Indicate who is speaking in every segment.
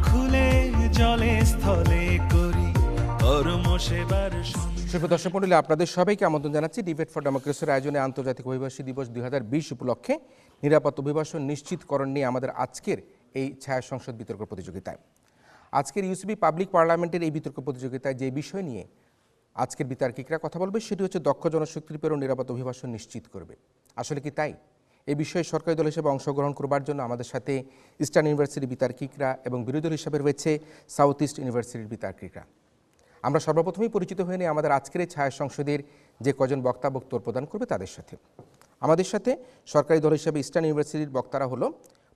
Speaker 1: খুলে জলে স্থলে করি কর্ম সেবার।
Speaker 2: দর্শক মণ্ডলী, আপনাদের সবাইকে আমন্ত্রণ জানাচ্ছি ডিবেট ফর ডেমোক্রেসির আয়োজনে আন্তর্জাতিক অভিবাসী দিবস 2020 উপলক্ষে নিরাপদ অভিবাসন নিশ্চিতকরণ নিয়ে আমাদের আজকের এই ছায়া সংসদ বিতর্ক প্রতিযোগিতায়। আজকের ইউসিবি পাবলিক পার্লামেন্টের এই বিতর্ক প্রতিযোগিতায় যে বিষয় নিয়ে আজকের বিতার্কিকরা কথা বলবে সেটি হচ্ছে দক্ষ জনশক্তির প্রেরণ নিরাপদ অভিবাসন নিশ্চিত করবে। আসলে কি তাই? এই বিষয়ে সরকারি দল হিসেবে অংশগ্রহণ করবার জন্য আমাদের সাথে ইস্টার্ন ইউনিভার্সিটির বিতার্কিকরা এবং বিরোধী দল হিসেবে রয়েছে সাউথ ইস্ট ইউনিভার্সিটির বিতার্কিকরা। আমরা সর্বপ্রথমেই পরিচিত হয়ে নিই আমাদের আজকের এই ছায়া সংসদের যে কজন বক্তা বক্তব্য প্রদান করবে তাদের সাথে। আমাদের সাথে সরকারি দল হিসেবে ইস্টার্ন ইউনিভার্সিটির বক্তারা হলো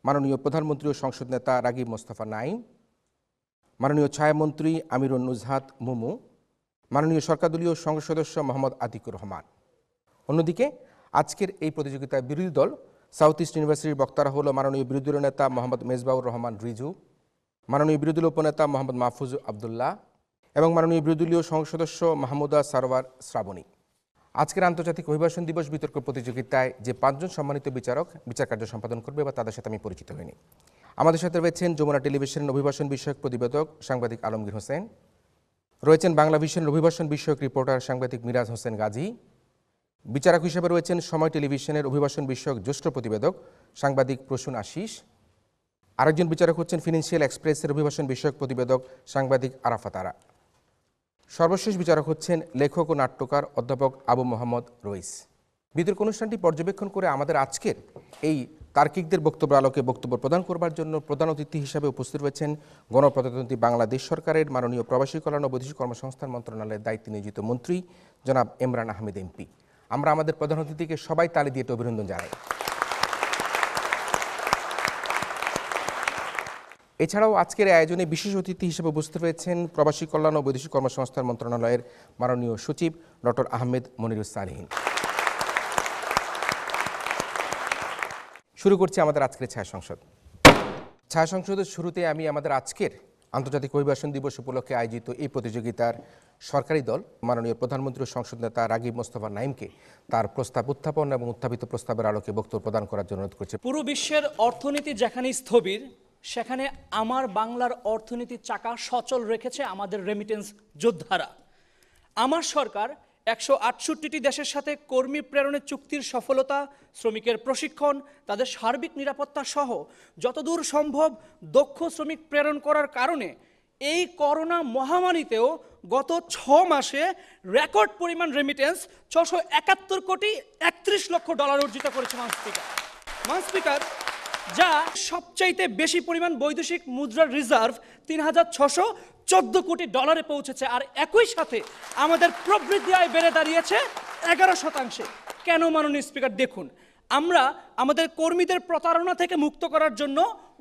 Speaker 2: মাননীয় প্রধানমন্ত্রী ও সংসদ নেতা রাগিব মোস্তফা নাঈম, মাননীয় ছায়ামন্ত্রী আমিরুন নুজহাত মুমু, মাননীয় সরকারদলীয় সংসদ সদস্য মোহাম্মদ আতিকুর রহমান। অন্যদিকে আজকের এই প্রতিযোগিতায় বিরোধী দল সাউথ ইস্ট ইউনিভার্সিটির বক্তারা হলো মাননীয় বিরোধী দলীয় নেতা মোহাম্মদ মেজবাউর রহমান রিজু, মাননীয় বিরোধী দলীয় উপনেতা মোহাম্মদ মাহফুজ আবদুল্লাহ এবং মাননীয় বিরোধী দলীয় সংসদ সদস্য মাহমুদা সারওয়ার শ্রাবণী। আজকের আন্তর্জাতিক অভিবাসন দিবস বিতর্ক প্রতিযোগিতায় যে 5 জন সম্মানিত বিচারক বিচার কার্য সম্পাদন করবে বা তাদের সাথে আমি পরিচিত হইনি। আমাদের সাথে রয়েছেন যমুনা টেলিভিশনের অভিবাসন বিষয়ক প্রতিবেদক সাংবাদিক আলমগীর হোসেন, রয়েছেন বাংলা ভিশনের অভিবাসন বিষয়ক রিপোর্টার সাংবাদিক মিরাজ হোসেন গাজী, বিচারক হিসেবে রয়েছেন সময় টেলিভিশনের অভিবাসন বিষয়ক জ্যেষ্ঠ প্রতিবেদক সাংবাদিক প্রসূন আশিস, আরেকজন বিচারক হচ্ছেন ফিনান্সিয়াল এক্সপ্রেসের অভিবাসন বিষয়ক প্রতিবেদক সাংবাদিক আরাফাত আরা। সর্বশেষ বিচারক হচ্ছেন লেখক ও নাট্যকার অধ্যাপক আবু মোহাম্মদ রইস। বিতর্ক অনুষ্ঠানটি পর্যবেক্ষণ করে আমাদের আজকের এই তার্কিকদের বক্তব্য আলোকে বক্তব্য প্রদান করবার জন্য প্রধান অতিথি হিসাবে উপস্থিত রয়েছেন গণপ্রজাতন্ত্রী বাংলাদেশ সরকারের মাননীয় প্রবাসী কল্যাণ ও বৈদেশিক কর্মসংস্থান মন্ত্রণালয়ের দায়িত্বে নিয়োজিত মন্ত্রী জনাব এমরান আহমেদ এমপি। আমরা আমাদের প্রধান অতিথিকে সবাই তালি দিয়ে অভিনন্দন জানাই। এছাড়াও আজকের আয়োজনে বিশেষ অতিথি হিসেবে উপস্থিত রয়েছেন প্রবাসী কল্যাণ ও বৈদেশিক কর্মসংস্থান মন্ত্রণালয়ের মাননীয় সচিব ডক্টর আহমেদ মনিরুস সালিহিন। শুরু করছি আমাদের আজকের ছায়া সংসদ। ছায়া সংসদের শুরুতে আমি আমাদের আজকের আন্তর্জাতিক অভিবাসন দিবস উপলক্ষে আয়োজিত এই প্রতিযোগিতার সরকারি দল মাননীয় প্রধানমন্ত্রী ও সংসদ নেতা রাগিব মোস্তফা নাঈমকে তার প্রস্তাব উত্থাপন এবং উত্থাপিত প্রস্তাবের আলোকে বক্তব্য প্রদান করার জন্য অনুরোধ করছি।
Speaker 3: পুরো বিশ্বের অর্থনীতি যেখানে স্থবির, সেখানে আমার বাংলার অর্থনীতির চাকা সচল রেখেছে আমাদের রেমিটেন্স যোদ্ধারা। আমার সরকার 168টি দেশের সাথে কর্মী প্রেরণের চুক্তির সফলতা, শ্রমিকের প্রশিক্ষণ, তাদের সার্বিক নিরাপত্তা সহ যতদূর সম্ভব দক্ষ শ্রমিক প্রেরণ করার কারণে এই করোনা মহামারীতেও গত 6 মাসে রেকর্ড পরিমাণ রেমিটেন্স 671 কোটি 31 লক্ষ ডলার অর্জিত করেছে মান স্পিকার, যা সবচাইতে বেশি পরিমাণ বৈদেশিক মুদ্রার রিজার্ভ 3614 কোটি ডলারে পৌঁছেছে। আর একই সাথে আমাদের প্রবৃদ্ধি আয় বেড়ে দাঁড়িয়েছে 11%। কেন মাননীয় স্পিকার? দেখুন, আমরা আমাদের কর্মীদের প্রতারণা থেকে মুক্ত করার জন্য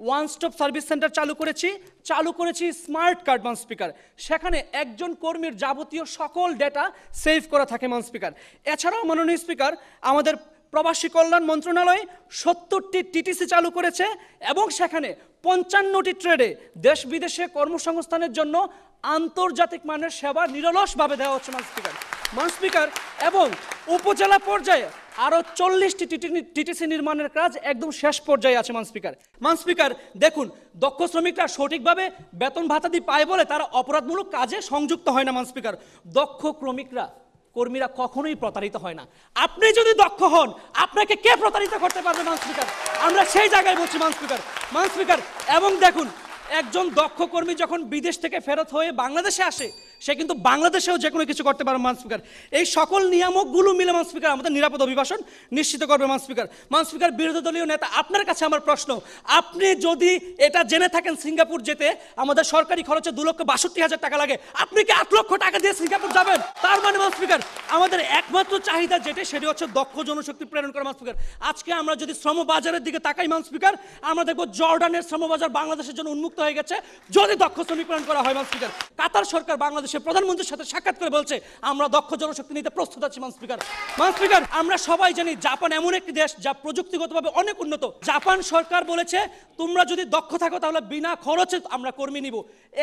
Speaker 3: ওয়ান স্টপ সার্ভিস সেন্টার চালু করেছি স্মার্ট কার্ড মান স্পিকার। সেখানে একজন কর্মীর যাবতীয় সকল ডেটা সেভ করা থাকে মান স্পিকার। এছাড়াও মাননীয় স্পিকার, আমাদের প্রবাসী কল্যাণ মন্ত্রণালয় 70টি টিটিসি চালু করেছে এবং সেখানে 55টি ট্রেডে দেশ বিদেশে কর্মসংস্থানের জন্য আন্তর্জাতিক মানের সেবা নিরলসভাবে দেওয়া হচ্ছে মান স্পিকার। এবং উপজেলা পর্যায়ে আরও 40টি টিটিসি নির্মাণের কাজ একদম শেষ পর্যায়ে আছে মান স্পিকার। দেখুন, দক্ষ শ্রমিকরা সঠিকভাবে বেতন ভাতাদি পায় বলে তারা অপরাধমূলক কাজে সংযুক্ত হয় না মান স্পিকার। দক্ষ কর্মীরা কখনোই প্রতারিত হয় না। আপনি যদি দক্ষ হন, আপনাকে কে প্রতারিত করতে পারবে মান স্পিকার? আমরা সেই জায়গায় বলছি মান স্পিকার। এবং দেখুন, একজন দক্ষ কর্মী যখন বিদেশ থেকে ফেরত হয়ে বাংলাদেশে আসে, সে কিন্তু বাংলাদেশেও যে কোনো কিছু করতে পারে মান স্পিকার। এই সকল নিয়ামকগুলো মিলে মান স্পিকার আমাদের নিরাপদ অভিবাসন নিশ্চিত করবে মান স্পিকার। বিরোধী দলীয় নেতা, আপনার কাছে আমার প্রশ্ন, আপনি যদি এটা জেনে থাকেন সিঙ্গাপুর যেতে আমাদের সরকারি খরচে 2,62,000 টাকা লাগে, আপনি কি 8 লক্ষ টাকা দিয়ে সিঙ্গাপুর যাবেন? তার মানে মান স্পিকার, আমাদের একমাত্র চাহিদা সেটি হচ্ছে দক্ষ জনশক্তি প্রেরণ করা মান স্পিকার। আজকে আমরা যদি শ্রম বাজারের দিকে তাকাই মান স্পিকার, আমরা দেখবো জর্ডানের শ্রম বাজার বাংলাদেশের জন্য উন্মুক্ত হয়ে গেছে যদি দক্ষ শ্রমিক প্রেরণ করা হয় মান স্পিকার। কাতার সরকার বাংলাদেশ বাংলাদেশের প্রধানমন্ত্রীর সাথে সাক্ষাৎ করে বলছে আমরা দক্ষ জনশক্তি নিতে প্রস্তুত আছি। মান স্পিকার, আমরা সবাই জানি জাপান এমন একটি দেশ যা প্রযুক্তিগতভাবে অনেক উন্নত। জাপান সরকার বলেছে তোমরা যদি দক্ষ থাকো তাহলে বিনা খরচে আমরা কর্মী নিব।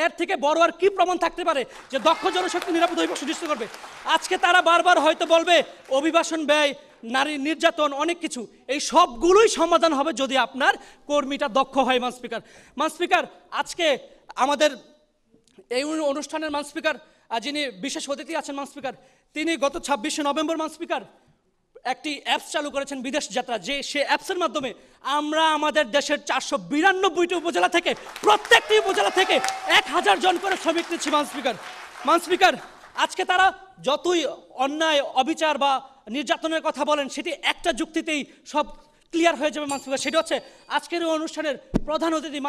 Speaker 3: এর থেকে বড় আর কি প্রমাণ থাকতে পারে যে দক্ষ জনশক্তি নিরাপদ অভিবাসন নিশ্চিত করবে? আজকে তারা বারবার হয়তো বলবে অভিবাসন ব্যয়, নারী নির্যাতন, অনেক কিছু, এই সবগুলোই সমাধান হবে যদি আপনার কর্মীটা দক্ষ হয়। মান স্পিকার, আজকে আমাদের এই অনুষ্ঠানের মান স্পিকার যিনি বিশেষ অতিথি আছেন মান স্পিকার, তিনি গত 26শে নভেম্বর মান স্পিকার একটি অ্যাপস চালু করেছেন বিদেশ যাত্রা, যে সে অ্যাপসের মাধ্যমে আমরা আমাদের দেশের 492টি উপজেলা থেকে প্রত্যেকটি উপজেলা থেকে 1000 জন করে শ্রমিক নিচ্ছি। মান স্পিকার, আজকে তারা যতই অন্যায়, অবিচার বা নির্যাতনের কথা বলেন সেটি একটা যুক্তিতেই সব ক্লিয়ার হয়ে যাবে মান স্পিকার। সেটি হচ্ছে আজকের এই অনুষ্ঠানের প্রধান অতিথি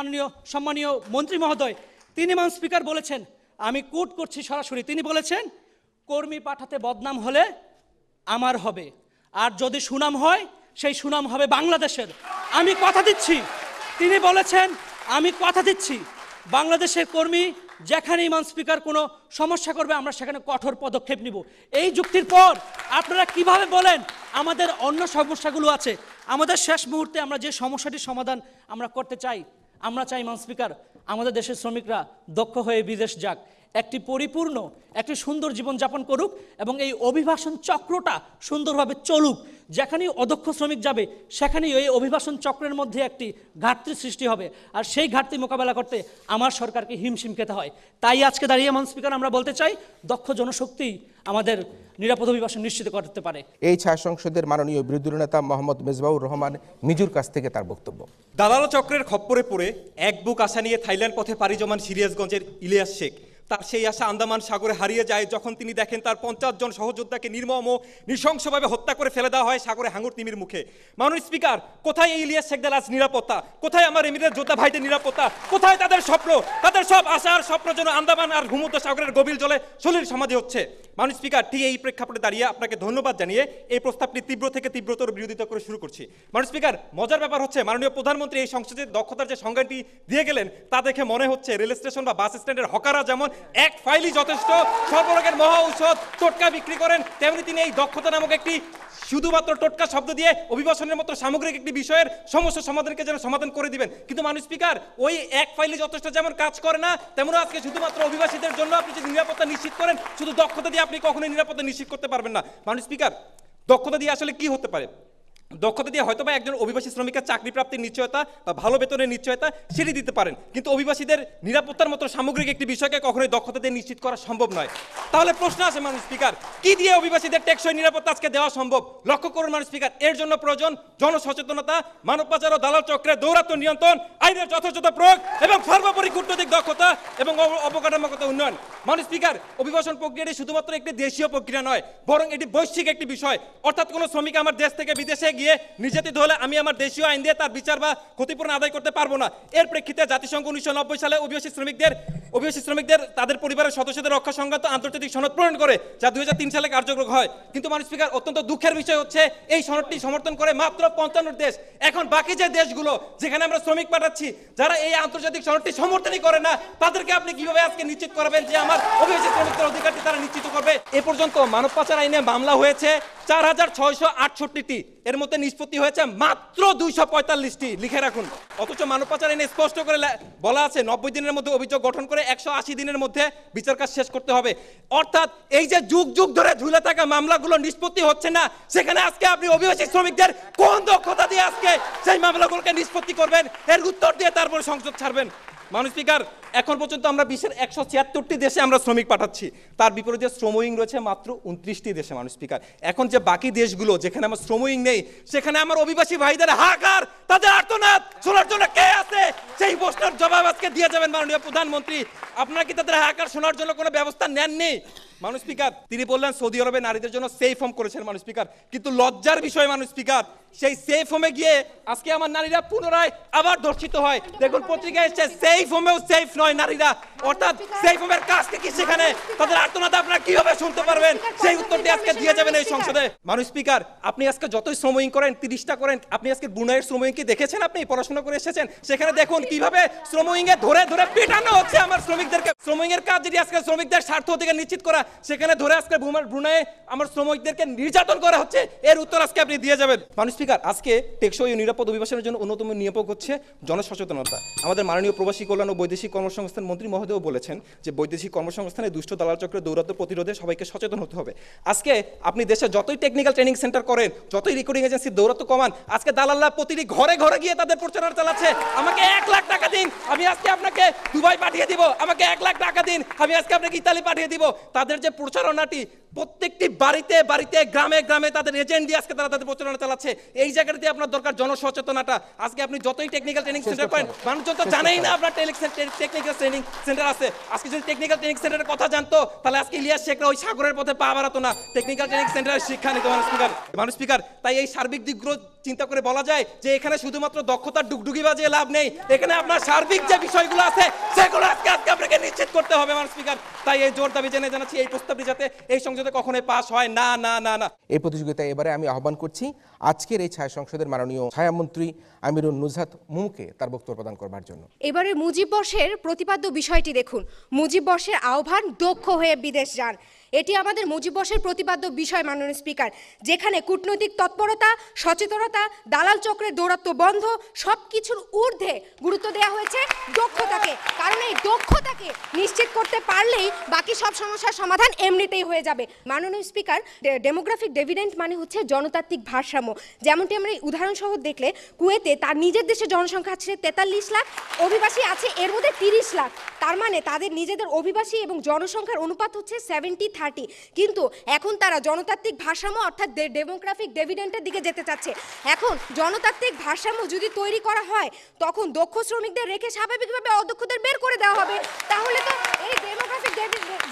Speaker 3: সম্মানীয় মন্ত্রী মহোদয়, তিনি মান স্পিকার বলেছেন, আমি কোট করছি সরাসরি, তিনি বলেছেন কর্মী পাঠাতে বদনাম হলে আমার হবে, আর যদি সুনাম হয় সেই সুনাম হবে বাংলাদেশের। আমি কথা দিচ্ছি, তিনি বলেছেন আমি কথা দিচ্ছি বাংলাদেশের কর্মী যেখানেই মান স্পিকার কোনো সমস্যা করবে আমরা সেখানে কঠোর পদক্ষেপ নিব। এই যুক্তির পর আপনারা কিভাবে বলেন আমাদের অন্য সমস্যাগুলো আছে? আমাদের শেষ মুহূর্তে আমরা যে সমস্যাটির সমাধান আমরা করতে চাই, আমরা চাই মান স্পিকার আমাদের দেশের শ্রমিকরা দক্ষ হয়ে বিদেশ যাক, একটি পরিপূর্ণ, একটি সুন্দর জীবনযাপন করুক এবং এই অভিবাসন চক্রটা সুন্দরভাবে চলুক। যেখানেই অদক্ষ শ্রমিক যাবে সেখানেই এই অভিবাসন চক্রের মধ্যে একটি ঘাটতি সৃষ্টি হবে, আর সেই ঘাটতি মোকাবেলা করতে আমার সরকারকে হিমশিম খেতে হয়। তাই আজকে দাঁড়িয়ে মান স্পিকার আমরা বলতে চাই দক্ষ জনশক্তি আমাদের নিরাপদ অভিবাসন নিশ্চিত করতে পারে।
Speaker 2: এই ছায়া সংসদের মাননীয় বিরোধী নেতা মোহাম্মদ মেজবাহুর রহমান নিজুর কাছ থেকে তার বক্তব্য।
Speaker 4: দালাল চক্রের খপ্পরে পড়ে এক বুক আশা নিয়ে থাইল্যান্ড পথে পাড়ি জমান সিরিয়াসগঞ্জের ইলিয়াস শেখ, তার সেই আশা আন্দামান সাগরে হারিয়ে যায় যখন তিনি দেখেন তার 50 জন সহযোদ্ধাকে নির্মম ও নৃশংসভাবে হত্যা করে ফেলে দেওয়া হয় সাগরে হাঙর তিমির মুখে। মাননীয় স্পিকার, কোথায় এই ইলিয়াস শেখদের আজ নিরাপত্তা? কোথায় আমার এমিরের যোদ্ধা ভাইদের নিরাপত্তা? কোথায় তাদের স্বপ্ন, তাদের সব আশা আর স্বপ্ন যেন আন্দামান আর ভূমধ্য সাগরের গভীর জলে সলিল সমাধি হচ্ছে? মাননীয় স্পিকার, ঠিক এই প্রেক্ষাপটে দাঁড়িয়ে আপনাকে ধন্যবাদ জানিয়ে এই প্রস্তাবটি তীব্র থেকে তীব্রতর বিরোধিতা করে শুরু করছি। মাননীয় স্পিকার, মজার ব্যাপার হচ্ছে মাননীয় প্রধানমন্ত্রী এই সংসদের দক্ষতার যে সংজ্ঞাটি দিয়ে গেলেন তা দেখে মনে হচ্ছে রেল স্টেশন বা বাস স্ট্যান্ডের হকাররা যেমন এক ফাইলই যথেষ্ট, সর্বরোগের মহা ঔষধ টোটকা বিক্রি করেন, তেমনি তিনি এই দক্ষতা নামক একটি শুধুমাত্র টোটকা শব্দ দিয়ে অভিবাসনের মতো সামগ্রিক একটি বিষয়ের সমস্যা সমাধানকে যেন সমাধান করে দিবেন। কিন্তু মাননীয় স্পিকার, ওই এক ফাইলই যথেষ্ট যেমন কাজ করে না, তেমন আজকে শুধুমাত্র অভিবাসীদের জন্য আপনি যদি নিরাপত্তা নিশ্চিত করেন, শুধু দক্ষতা দিয়ে আপনি কখনোই নিরাপত্তা নিশ্চিত করতে পারবেন না। মাননীয় স্পিকার, দক্ষতা দিয়ে আসলে কি হতে পারে? দক্ষতা দিয়ে হয়তো বা একজন অভিবাসী শ্রমিকের চাকরি প্রাপ্তির নিশ্চয়তা বা ভালো বেতনের নিশ্চয়তা সেটি দিতে পারেন, কিন্তু অভিবাসীদের নিরাপত্তার মতো সামগ্রিক একটি বিষয়কে কখনোই দক্ষতা দিয়ে নিশ্চিত করা সম্ভব নয়। তাহলে প্রশ্ন আছে মাননীয় স্পিকার, কি দিয়ে অভিবাসীদের টেকসই নিরাপত্তা আজকে দেওয়া সম্ভব? লক্ষ্য করুন মাননীয় স্পিকার, এর জন্য প্রয়োজন জনসচেতনতা, মানব পাচার ও দালাল চক্রের দৌরাত্ম্য নিয়ন্ত্রণ, আইনের যথাযথ প্রয়োগ এবং সর্বোপরি কূটনৈতিক দক্ষতা এবং অবকাঠামোগত উন্নয়ন। মাননীয় স্পিকার, অভিবাসন প্রক্রিয়াটি শুধুমাত্র একটি দেশীয় প্রক্রিয়া নয়, বরং এটি বৈশ্বিক একটি বিষয়। অর্থাৎ কোনো শ্রমিক আমার দেশ থেকে বিদেশে গিয়ে নির্যাতিত হলে আমি আমার দেশীয় আইন দিয়ে তার বিচার বা ক্ষতিপূরণ আদায় করতে পারবো না। এর প্রেক্ষিতে জাতিসংঘ 1990 সালে অভিবাসী শ্রমিকদের তাদের পরিবারের সদস্যদের রক্ষা সংক্রান্ত আন্তর্জাতিক সনদ প্রণয়ন করে, যা 2003 সালে কার্যকর হয়। কিন্তু মাননীয় স্পিকার, অত্যন্ত দুঃখের বিষয় হচ্ছে এই সনদটি সমর্থন করে মাত্র 55 দেশ। এখন বাকি যে দেশগুলো যেখানে আমরা শ্রমিক পাঠাচ্ছি, যারা এই আন্তর্জাতিক সনদটি সমর্থনই করে না, তাদেরকে আপনি কিভাবে আজকে নিশ্চিত করবেন যে আমার অভিবাসী শ্রমিকদের অধিকারটি তারা নিশ্চিত করবে? এ পর্যন্ত মানব পাচার আইনে মামলা হয়েছে 4668টি, এর মধ্যে নিষ্পত্তি হয়েছে মাত্র 245টি, লিখে রাখুন। অথচ মানব পাচার আইনে স্পষ্ট করে বলা আছে 90 দিনের মধ্যে অভিযোগ গঠন করে 180 দিনের মধ্যে বিচার কাজ শেষ করতে হবে। অর্থাৎ এই যে যুগ যুগ ধরে ঝুলে থাকা মামলাগুলো নিষ্পত্তি হচ্ছে না, সেখানে আজকে আপনি অভিবাসী শ্রমিকদের কোন দক্ষতা দিয়ে আজকে সেই মামলাগুলোকে নিষ্পত্তি করবেন? এর উত্তর দিয়ে তারপর সংসদ ছাড়বেন। মাননীয় স্পিকার, এখন পর্যন্ত আমরা বিশ্বের 176টি দেশে আমরা শ্রমিক পাঠাচ্ছি, তার বিপরীতে শ্রমইং রয়েছে মাত্র 29টি দেশে। মাননীয় স্পিকার, এখন যে বাকি দেশগুলো যেখানে আমার শ্রমইং নেই, সেখানে আমার অভিবাসী ভাইদের হাহাকার, তাদের আর্তনাদ শোনার জন্য কে আছে? সেই প্রশ্নের জবাব আজকে দিয়ে যাবেন মাননীয় প্রধানমন্ত্রী। আপনারা কি তাদের হাহাকার শোনার জন্য কোনো ব্যবস্থা নেননি? মাননীয় স্পিকার, তিনি বললেন সৌদি আরবে নারীদের জন্য সেফ হোম করেছেন মাননীয় স্পিকার, কিন্তু লজ্জার বিষয় মাননীয় স্পিকার, সেই সেফ হোমে গিয়ে আজকে আমার নারীরা পুনরায় আবার ধর্ষিত হয়। দেখুন পত্রিকায় এসেছে সেফ হোমেও সেফ নয় নারীরা। অর্থাৎ সেফ হোমের কাজটা কি সেখানে? তাদের আর্তনাদ আপনারা কিভাবে শুনতে পারবেন? সেই উত্তরটি আজকে দিয়ে যাবেন এই সংসদে। মাননীয় স্পিকার, আপনি আজকে যতই শ্রমইং করেন, 30টা করেন, আপনি আজকে ব্রুনাইয়ের শ্রমইং কি দেখেছেন? আপনি পড়াশোনা করে এসেছেন, সেখানে দেখুন কিভাবে শ্রমইং এ ধরে ধরে পেটানো হচ্ছে আমার শ্রমিকদেরকে। শ্রমিকের কাজ যেটি আজকে শ্রমিকদের স্বার্থ অধিকার নিশ্চিত করা, সেখানে ধরে আজকে ব্রুনাইয়ে আমার শ্রমিকদেরকে নির্যাতন করা হচ্ছে, এর উত্তর আজকে আপনি দিয়ে যাবেন। মাননীয় স্পিকার, আজকে টেকসই ও নিরাপদ অভিবাসনের জন্য অন্যতম নিয়ামক হচ্ছে জনসচেতনতা। আমাদের মাননীয় প্রবাসী কল্যাণ ও বৈদেশিক কর্মসংস্থান মন্ত্রী মহোদয় বলেছেন যে বৈদেশিক কর্মসংস্থানে দুষ্ট দালাল চক্রের দৌরাত্ম্য প্রতিরোধে সবাইকে সচেতন হতে হবে। আজকে আপনি দেশে যতই টেকনিক্যাল ট্রেনিং সেন্টার করেন, যতই রিক্রুটিং এজেন্সির দৌরাত্ম্য কমান, আজকে দালালরা প্রতিটি ঘরে ঘরে গিয়ে তাদের প্রচারণা চালাচ্ছে। আমাকে 1 লাখ টাকা দিন, আমি আজকে আপনাকে দুবাই পাঠিয়ে দিব, আমাকে 1 লাখ টাকা দিন, আমি আজকে আপনাকে ইতালি পাঠিয়ে দিব। তাদের যে প্রচারণাটি প্রত্যেকটি বাড়িতে বাড়িতে গ্রামে গ্রামে তাদের এজেন্ট দিয়ে আজকে তারা তাদের প্রচারণা চালাচ্ছে। এই জায়গাটাতে আপনার দরকার জনসচেতনতা। আজকে আপনি যতই টেকনিক্যাল ট্রেনিং সেন্টার করেন, মানুষজন তো জানেই না আপনার টেকনিক্যাল ট্রেনিং সেন্টার আছে। আজকে যদি টেকনিক্যাল ট্রেনিং সেন্টারের কথা জানতো, তাহলে আজকে ইলিয়াস শেখরা ওই সাগরের পথে পা বাড়াতো না, টেকনিক্যাল ট্রেনিং সেন্টারের শিক্ষা নিত। মাননীয় স্পিকার, তাই এই সার্বিক দিকগুলো চিন্তা করে বলা যায় যে এখানে শুধুমাত্র দক্ষতার ডুগডুগি বাজিয়ে লাভ নেই, এখানে আপনার সার্বিক যে বিষয়গুলো আছে সেগুলো আজকে আপনাকে নিশ্চিত করতে হবে মাননীয় স্পিকার। তাই এই জোর দাবি জানাচ্ছি এই প্রস্তাবটি যাতে এই সংসদে কখনোই পাস হয় না না না না।
Speaker 2: এই প্রতিযোগিতায় এবারে আমি আহ্বান করছি আজকের এই ছায়া সংসদের মাননীয় ছায়ামন্ত্রী আমিরুন নুজহাত মুমুকে তার বক্তব্য প্রদান করবার জন্য।
Speaker 5: এবারে মুজিব বর্ষের প্রতিপাদ্য বিষয়টি দেখুন। মুজিব বর্ষের আহ্বান দক্ষ হয়ে বিদেশ যান, এটি আমাদের মুজিব বর্ষের প্রতিপাদ্য বিষয় মাননীয় স্পিকার, যেখানে কূটনৈতিক তৎপরতা, সচেতনতা, দালাল চক্রের দৌরাত্ম্য বন্ধ, সব কিছুর ঊর্ধ্বে গুরুত্ব দেওয়া হয়েছে দক্ষতাকে। কারণ এই দক্ষতাকে নিশ্চিত করতে পারলেই বাকি সব সমস্যার সমাধান এমনিতেই হয়ে যাবে। মাননীয় স্পিকার, ডেমোগ্রাফিক ডিভিডেন্ড মানে হচ্ছে জনতাত্ত্বিক ভারসাম্য। যেমনটি আমরা এই উদাহরণসহ দেখলে কুয়েতে তার নিজের দেশে জনসংখ্যা আছে 43 লাখ, অভিবাসী আছে এর মধ্যে 30 লাখ। তার মানে তাদের নিজেদের অভিবাসী এবং জনসংখ্যার অনুপাত হচ্ছে 70-30। কিন্তু এখন তারা জনতাত্ত্বিক ভারসাম্য অর্থাৎ ডেমোগ্রাফিক ডিভিডেন্ডের দিকে যেতে চাচ্ছে। এখন জনতাত্ত্বিক ভারসাম্য যদি তৈরি করা হয়, তখন দক্ষ শ্রমিকদের রেখে স্বাভাবিকভাবে অদক্ষদের বের করে দেওয়া হবে। তাহলে তো এই ডেমোগ্রাফিক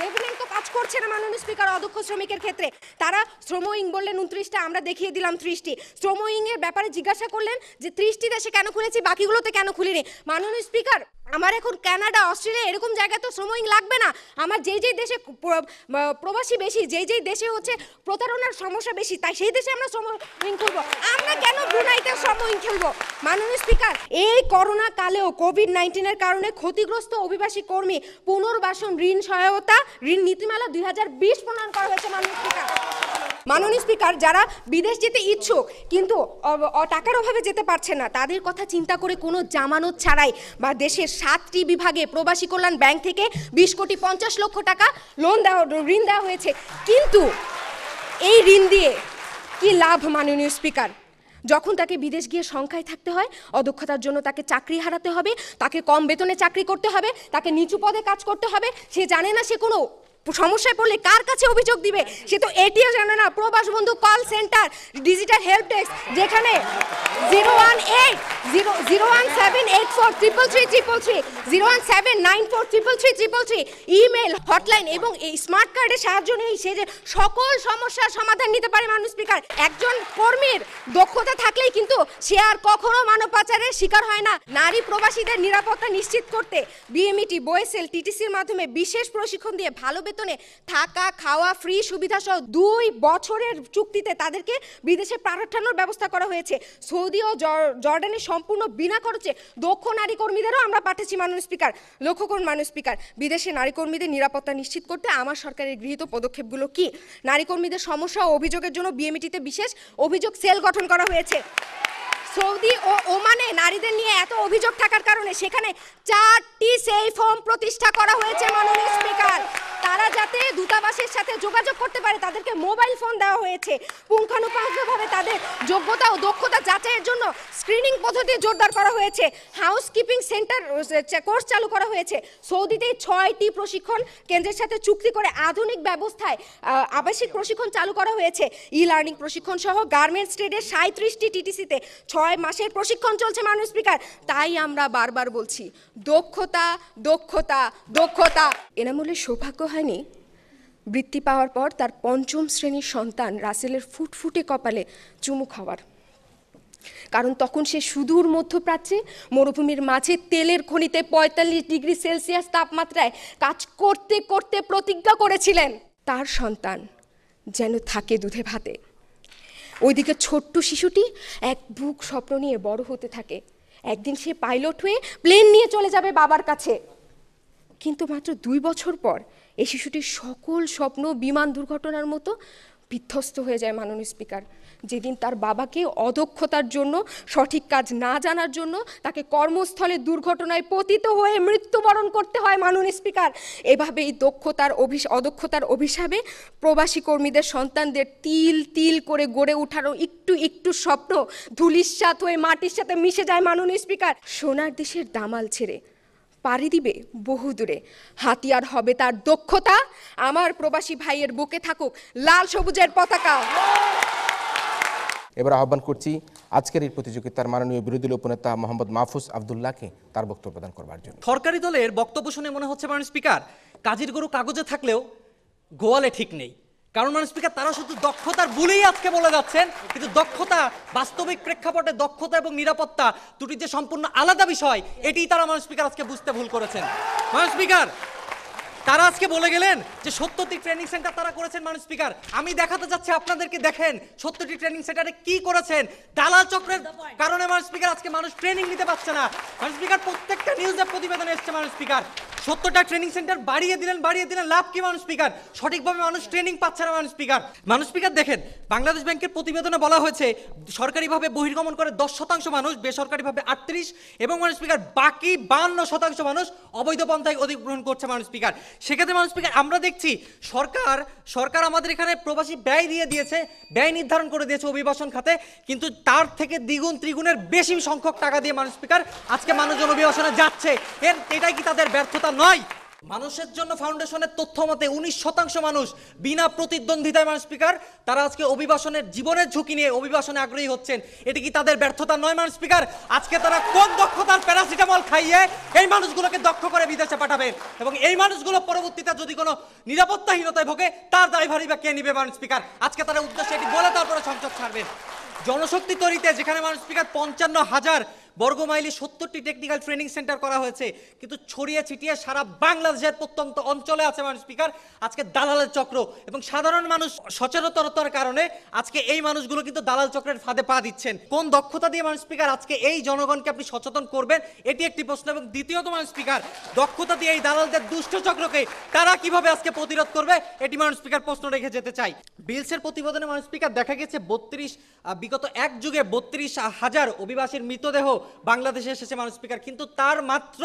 Speaker 5: ডিভিডেন্ড তো কাজ করছে না মাননীয় স্পিকার অদক্ষ শ্রমিকের ক্ষেত্রে। তারা শ্রমইং বললেন 29টা, আমরা দেখিয়ে দিলাম 30টি। শ্রমইং এর ব্যাপারে জিজ্ঞাসা করলেন যে 30টি দেশে কেন খুলেছি, বাকিগুলোতে কেন খুলিনি। মাননীয় স্পিকার, আমার এখন কানাডা, অস্ট্রেলিয়া এরকম জায়গায় তো শ্রমইং লাগবে না। আমার যেই দেশে প্রবাসী বেশি, যেই দেশে হচ্ছে প্রতারণার সমস্যা বেশি, তাই সেই দেশে আমরা শ্রমইং খুলবো। আমরা কেন ব্রুনাইতে শ্রমইং খেলবো? মাননীয় স্পিকার, এই করোনা কালেও কোভিড-19 কারণে ক্ষতিগ্রস্ত অভিবাসী কর্মী পুনর্বাসন ঋণ সহায়তা ঋণ নীতিমালা 2020 প্রণয়ন করা হয়েছে মাননীয় স্পিকার। মাননীয় স্পিকার, যারা বিদেশ যেতে ইচ্ছুক কিন্তু টাকার অভাবে যেতে পারছে না, তাদের কথা চিন্তা করে কোনো জামানত ছাড়াই বা দেশের 7টি বিভাগে প্রবাসী কল্যাণ ব্যাংক থেকে 20,50,00,000 টাকা ঋণ দেওয়া হয়েছে। কিন্তু এই ঋণ দিয়ে কি লাভ মাননীয় স্পিকার? যখন তাকে বিদেশ গিয়ে সংখ্যায় থাকতে হয়, অদক্ষতার জন্য তাকে চাকরি হারাতে হবে, তাকে কম বেতনে চাকরি করতে হবে, তাকে নিচু পদে কাজ করতে হবে। সে জানে না সে কোনো সমস্যায় পড়লে কার কাছে অভিযোগ দিবে, সে তো এটিও জানে না। প্রবাস বন্ধু call centre, digital help desk, যেখানে 01784333333, 01794333333, ইমেল, হটলাইন এবং এই স্মার্ট কার্ডের সাহায্য নিয়েই সে যে সকল সমস্যার সমাধান নিতে পারে মাননীয় স্পিকার। একজন কর্মীর দক্ষতা থাকলেই কিন্তু সে আর কখনো মানব পাচারের শিকার হয় না। নারী প্রবাসীদের নিরাপত্তা নিশ্চিত করতে বিএমইটি, বোয়েসেল, টিটিসির মাধ্যমে বিশেষ প্রশিক্ষণ দিয়ে ভালো বেতনে থাকা খাওয়া ফ্রি সুবিধা সহ 2 বছরের চুক্তিতে তাদেরকে বিদেশে পাঠানোর ব্যবস্থা করা হয়েছে। সৌদি ও জর্ডানে সম্পূর্ণ বিনা খরচে দক্ষ নারী কর্মীদেরও আমরা পাঠাচ্ছি মাননীয় স্পিকার। লক্ষ্য করুন মাননীয় স্পিকার, বিদেশে নারী কর্মীদের নিরাপত্তা নিশ্চিত করতে আমার সরকারের গৃহীত পদক্ষেপগুলো কি? নারী কর্মীদের সমস্যা ও অভিযোগের জন্য বিএমইটিতে বিশেষ অভিযোগ সেল গঠন করা হয়েছে। সৌদি ও ওমানে নারীদের নিয়ে এত অভিযোগ থাকার কারণে সেখানে 4টি সেফ হোম প্রতিষ্ঠা করা হয়েছে মাননীয় স্পিকার। তারা যাতে দূতাবাসের সাথে যোগাযোগ করতে পারে, তাদেরকে মোবাইল ফোন দেওয়া হয়েছে। পুঙ্খানুপুঙ্খভাবে তাদের যোগ্যতা ও দক্ষতা যাচাইয়ের জন্য স্ক্রিনিং পদ্ধতি জোরদার করা হয়েছে। হাউসকিপিং সেন্টার কোর্স চালু করা হয়েছে। সৌদিতে 6টি প্রশিক্ষণ কেন্দ্রের সাথে চুক্তি করে আধুনিক ব্যবস্থায় আবাসিক প্রশিক্ষণ চালু করা হয়েছে। ই লার্নিং প্রশিক্ষণ সহ গার্মেন্টস ট্রেডের 37টি টিটিসিতে 6 মাসের প্রশিক্ষণ চলছে মাননীয় স্পিকার। তাই আমরা বারবার বলছি দক্ষতা দক্ষতা দক্ষতা। এনামুলের সৌভাগ্য হয়নি বৃত্তি পাওয়ার পর তার 5ম শ্রেণীর সন্তান রাসেলের ফুটফুটে কপালে চুমু খাওয়ার। কারণ তখন সে সুদূর মধ্যপ্রাচ্যে মরুভূমির মাঝে তেলের খনিতে 45 ডিগ্রি সেলসিয়াস তাপমাত্রায় কাজ করতে করতে প্রতিজ্ঞা করেছিলেন তার সন্তান যেন থাকে দুধে ভাতে। ওইদিকে ছোট্ট শিশুটি এক বুক স্বপ্ন নিয়ে বড় হতে থাকে। একদিন সে পাইলট হয়ে প্লেন নিয়ে চলে যাবে বাবার কাছে। কিন্তু মাত্র 2 বছর পর এই শিশুটির সকল স্বপ্ন বিমান দুর্ঘটনার মতো বিধ্বস্ত হয়ে যায় মাননীয় স্পিকার। যেদিন তার বাবাকে অদক্ষতার জন্য, সঠিক কাজ না জানার জন্য তাকে কর্মস্থলে দুর্ঘটনায় পতিত হয়ে মৃত্যুবরণ করতে হয় মাননীয় স্পিকার। এভাবে এই অদক্ষতার অভিশাপে প্রবাসী কর্মীদের সন্তানদের তিল তিল করে গড়ে ওঠারও একটু একটু স্বপ্ন ধূলিসাৎ হয়ে মাটির সাথে মিশে যায় মাননীয় স্পিকার। সোনার দেশের দামাল ছেড়ে পাড়ি দিবে বহু দূরে, হাতিয়ার হবে তার দক্ষতা। আমার প্রবাসী ভাইয়ের বুকে থাকুক লাল সবুজের পতাকা।
Speaker 2: এবার আহ্বান করছি আজকের এই প্রতিযোগিতার মাননীয় বিরোধী দলীয় উপনেতা মোহাম্মদ মাহফুজ আব্দুল্লাহকে তার বক্তব্য প্রদান করবার জন্য।
Speaker 6: সরকারি দলের বক্তব্য শুনে মনে হচ্ছে মাননীয় স্পিকার, কাজীর গরু কাগজে থাকলেও গোয়ালে ঠিক নেই। কারণ মাননীয় স্পিকার, তারা শুধু দক্ষতার বলেই আজকে বলে যাচ্ছেন, কিন্তু দক্ষতা বাস্তবিক প্রেক্ষাপটে দক্ষতা এবং নিরাপত্তা দুটি যে সম্পূর্ণ আলাদা বিষয়, এটি তারা মাননীয় স্পিকার আজকে বুঝতে ভুল করেছেন। মাননীয় স্পিকার, তারা আজকে বলে গেলেন যে 70টি ট্রেনিং সেন্টার তারা করেছেন। মাননীয় স্পিকার, আমি দেখাতে যাচ্ছি আপনাদেরকে, দেখেন 70টি ট্রেনিং সেন্টারে কি করেছেন। দালাল চক্রের কারণে মাননীয় স্পিকার আজকে মানুষ ট্রেনিং নিতে পারছে না। মাননীয় স্পিকার, প্রত্যেকটা নিউজের প্রতিবেদনে এসেছে মাননীয় স্পিকার 70টা ট্রেনিং সেন্টার বাড়িয়ে দিলেন, লাভ কি মাননীয় স্পিকার? সঠিকভাবে মানুষ ট্রেনিং পাচ্ছে না মাননীয় স্পিকার। মাননীয় স্পিকার, দেখেন বাংলাদেশ ব্যাংকের প্রতিবেদনে বলা হয়েছে সরকারিভাবে বহির্গমন করে 10% মানুষ, বেসরকারিভাবে 38, এবং মাননীয় স্পিকার বাকি 52% মানুষ অবৈধ পন্থায় অধিগ্রহণ করছে মাননীয় স্পিকার। সেক্ষেত্রে মাননীয় স্পিকার, আমরা দেখছি সরকার আমাদের এখানে প্রবাসী ব্যয় দিয়ে দিয়েছে, ব্যয় নির্ধারণ করে দিয়েছে অভিবাসন খাতে, কিন্তু তার থেকে দ্বিগুণ ত্রিগুণের বেশি সংখ্যক টাকা দিয়ে মাননীয় স্পিকার আজকে মানুষজন অভিবাসনে যাচ্ছে। এটাই কি তাদের ব্যর্থতা নয়? মানুষের জন্য ফাউন্ডেশনের তথ্য মতে 19% মানুষ বিনা প্রতিদ্বন্দ্বিতায় মাননীয় স্পিকার তারা আজকে অভিবাসনের জীবনের ঝুঁকি নিয়ে অভিবাসনে আগ্রহী হচ্ছেন। এটি কি তাদের ব্যর্থতা নয় মাননীয় স্পিকার? আজকে তারা কোন দক্ষতার প্যারাসিটামল খাইয়ে এই মানুষগুলোকে দক্ষ করে বিদেশে পাঠাবেন, এবং এই মানুষগুলো পরবর্তীতে যদি কোনো নিরাপত্তাহীনতায় ভোগে তার দায়ভারই বা কে নিবে মাননীয় স্পিকার? আজকে তারা উদ্দেশ্যে এটি বলে তারপরে সংসদ ছাড়বেন। জনশক্তি তৈরিতে যেখানে মাননীয় স্পিকার 55,000 বর্গমাইলে 70টি টেকনিক্যাল ট্রেনিং সেন্টার করা হয়েছে, কিন্তু ছড়িয়ে ছিটিয়ে সারা বাংলাদেশের প্রত্যন্ত অঞ্চলে আছে মাননীয় স্পিকার আজকে দালালের চক্র, এবং সাধারণ মানুষ সচেতনতার কারণে আজকে এই মানুষগুলো কিন্তু দালাল চক্রের ফাঁদে পা দিচ্ছেন। কোন দক্ষতা দিয়ে মাননীয় স্পিকার আজকে এই জনগণকে আপনি সচেতন করবেন, এটি একটি প্রশ্ন। এবং দ্বিতীয়ত মাননীয় স্পিকার, দক্ষতা দিয়ে এই দালালদের দুষ্ট চক্রকে তারা কিভাবে আজকে প্রতিরোধ করবে, এটি মাননীয় স্পিকার প্রশ্ন রেখে যেতে চাই। বিলসের প্রতিবেদনে মাননীয় স্পিকার দেখা গেছে বিগত এক যুগে 32,000 অভিবাসীর মৃতদেহ বাংলাদেশে এসেছে মাননীয় স্পিকার, কিন্তু তার মাত্র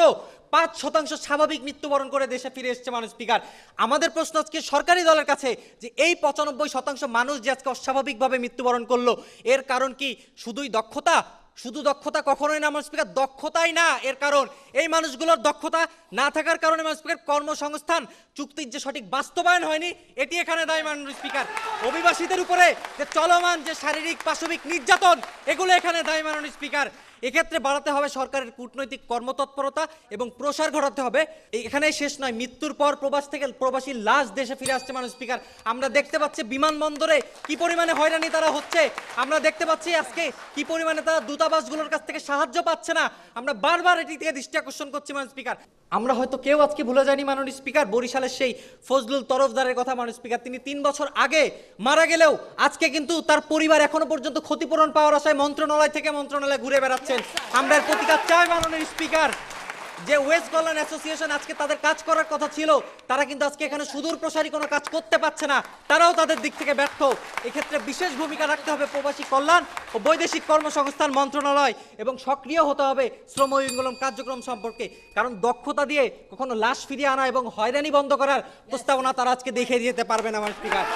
Speaker 6: 5% স্বাভাবিক মৃত্যুবরণ করে দেশে ফিরে এসেছে মাননীয় স্পিকার। আমাদের প্রশ্ন আজকে সরকারি দলের কাছে যে এই 95% মানুষ যে আজকে অস্বাভাবিকভাবে মৃত্যুবরণ করলো, এর কারণ কি শুধু দক্ষতা কখনোই না মাননীয় স্পিকার, দক্ষতাই না এর কারণ। এই মানুষগুলোর দক্ষতা না থাকার কারণে মাননীয় স্পিকার কর্মসংস্থান চুক্তির যে সঠিক বাস্তবায়ন হয়নি, এটি এখানে দায়ী মাননীয় স্পিকার। অভিবাসীদের উপরে যে চলমান যে শারীরিক পাশবিক নির্যাতন, এগুলো এখানে দায়ী মাননীয় স্পিকার। এক্ষেত্রে বাড়াতে হবে সরকারের কূটনৈতিক কর্মতৎপরতা এবং প্রসার ঘটাতে হবে। এখানেই শেষ নয়, মৃত্যুর পর প্রবাসী লাশ দেশে ফিরে আসছে মাননীয় স্পিকার। আমরা দেখতে পাচ্ছি বিমানবন্দরে কি পরিমাণে হয়রানি তারা হচ্ছে, আমরা দেখতে পাচ্ছি আজকে কি পরিমাণে তারা দূতাবাসগুলোর কাছ থেকে সাহায্য পাচ্ছে না। আমরা বারবার এটি থেকে দৃষ্টি আকর্ষণ করছি মাননীয় স্পিকার। আমরা হয়তো কেউ আজকে ভুলে যাইনি মাননীয় স্পিকার বরিশালের সেই ফজলুল তরফদারের কথা মাননীয় স্পিকার। তিনি 3 বছর আগে মারা গেলেও আজকে কিন্তু তার পরিবার এখনো পর্যন্ত ক্ষতিপূরণ পাওয়ার আশায় মন্ত্রণালয় থেকে মন্ত্রণালয়ে ঘুরে বেড়াচ্ছেন। আমরা এর প্রতিকার চাই মাননীয় স্পিকার। যে ওয়েস্ট কল্যাণ অ্যাসোসিয়েশন আজকে তাদের কাজ করার কথা ছিল, তারা কিন্তু আজকে এখানে সুদূর প্রসারী কোনো কাজ করতে পারছে না, তারাও তাদের দিক থেকে ব্যর্থ। এক্ষেত্রে বিশেষ ভূমিকা রাখতে হবে প্রবাসী কল্যাণ ও বৈদেশিক কর্মসংস্থান মন্ত্রণালয়, এবং সক্রিয় হতে হবে শ্রম বিপ্লব কার্যক্রম সম্পর্কে। কারণ দক্ষতা দিয়ে কখনো লাশ ফিরিয়ে আনা এবং হয়রানি বন্ধ করার প্রস্তাবনা তারা আজকে দেখিয়ে দিতে পারবে না মাননীয় স্পিকার।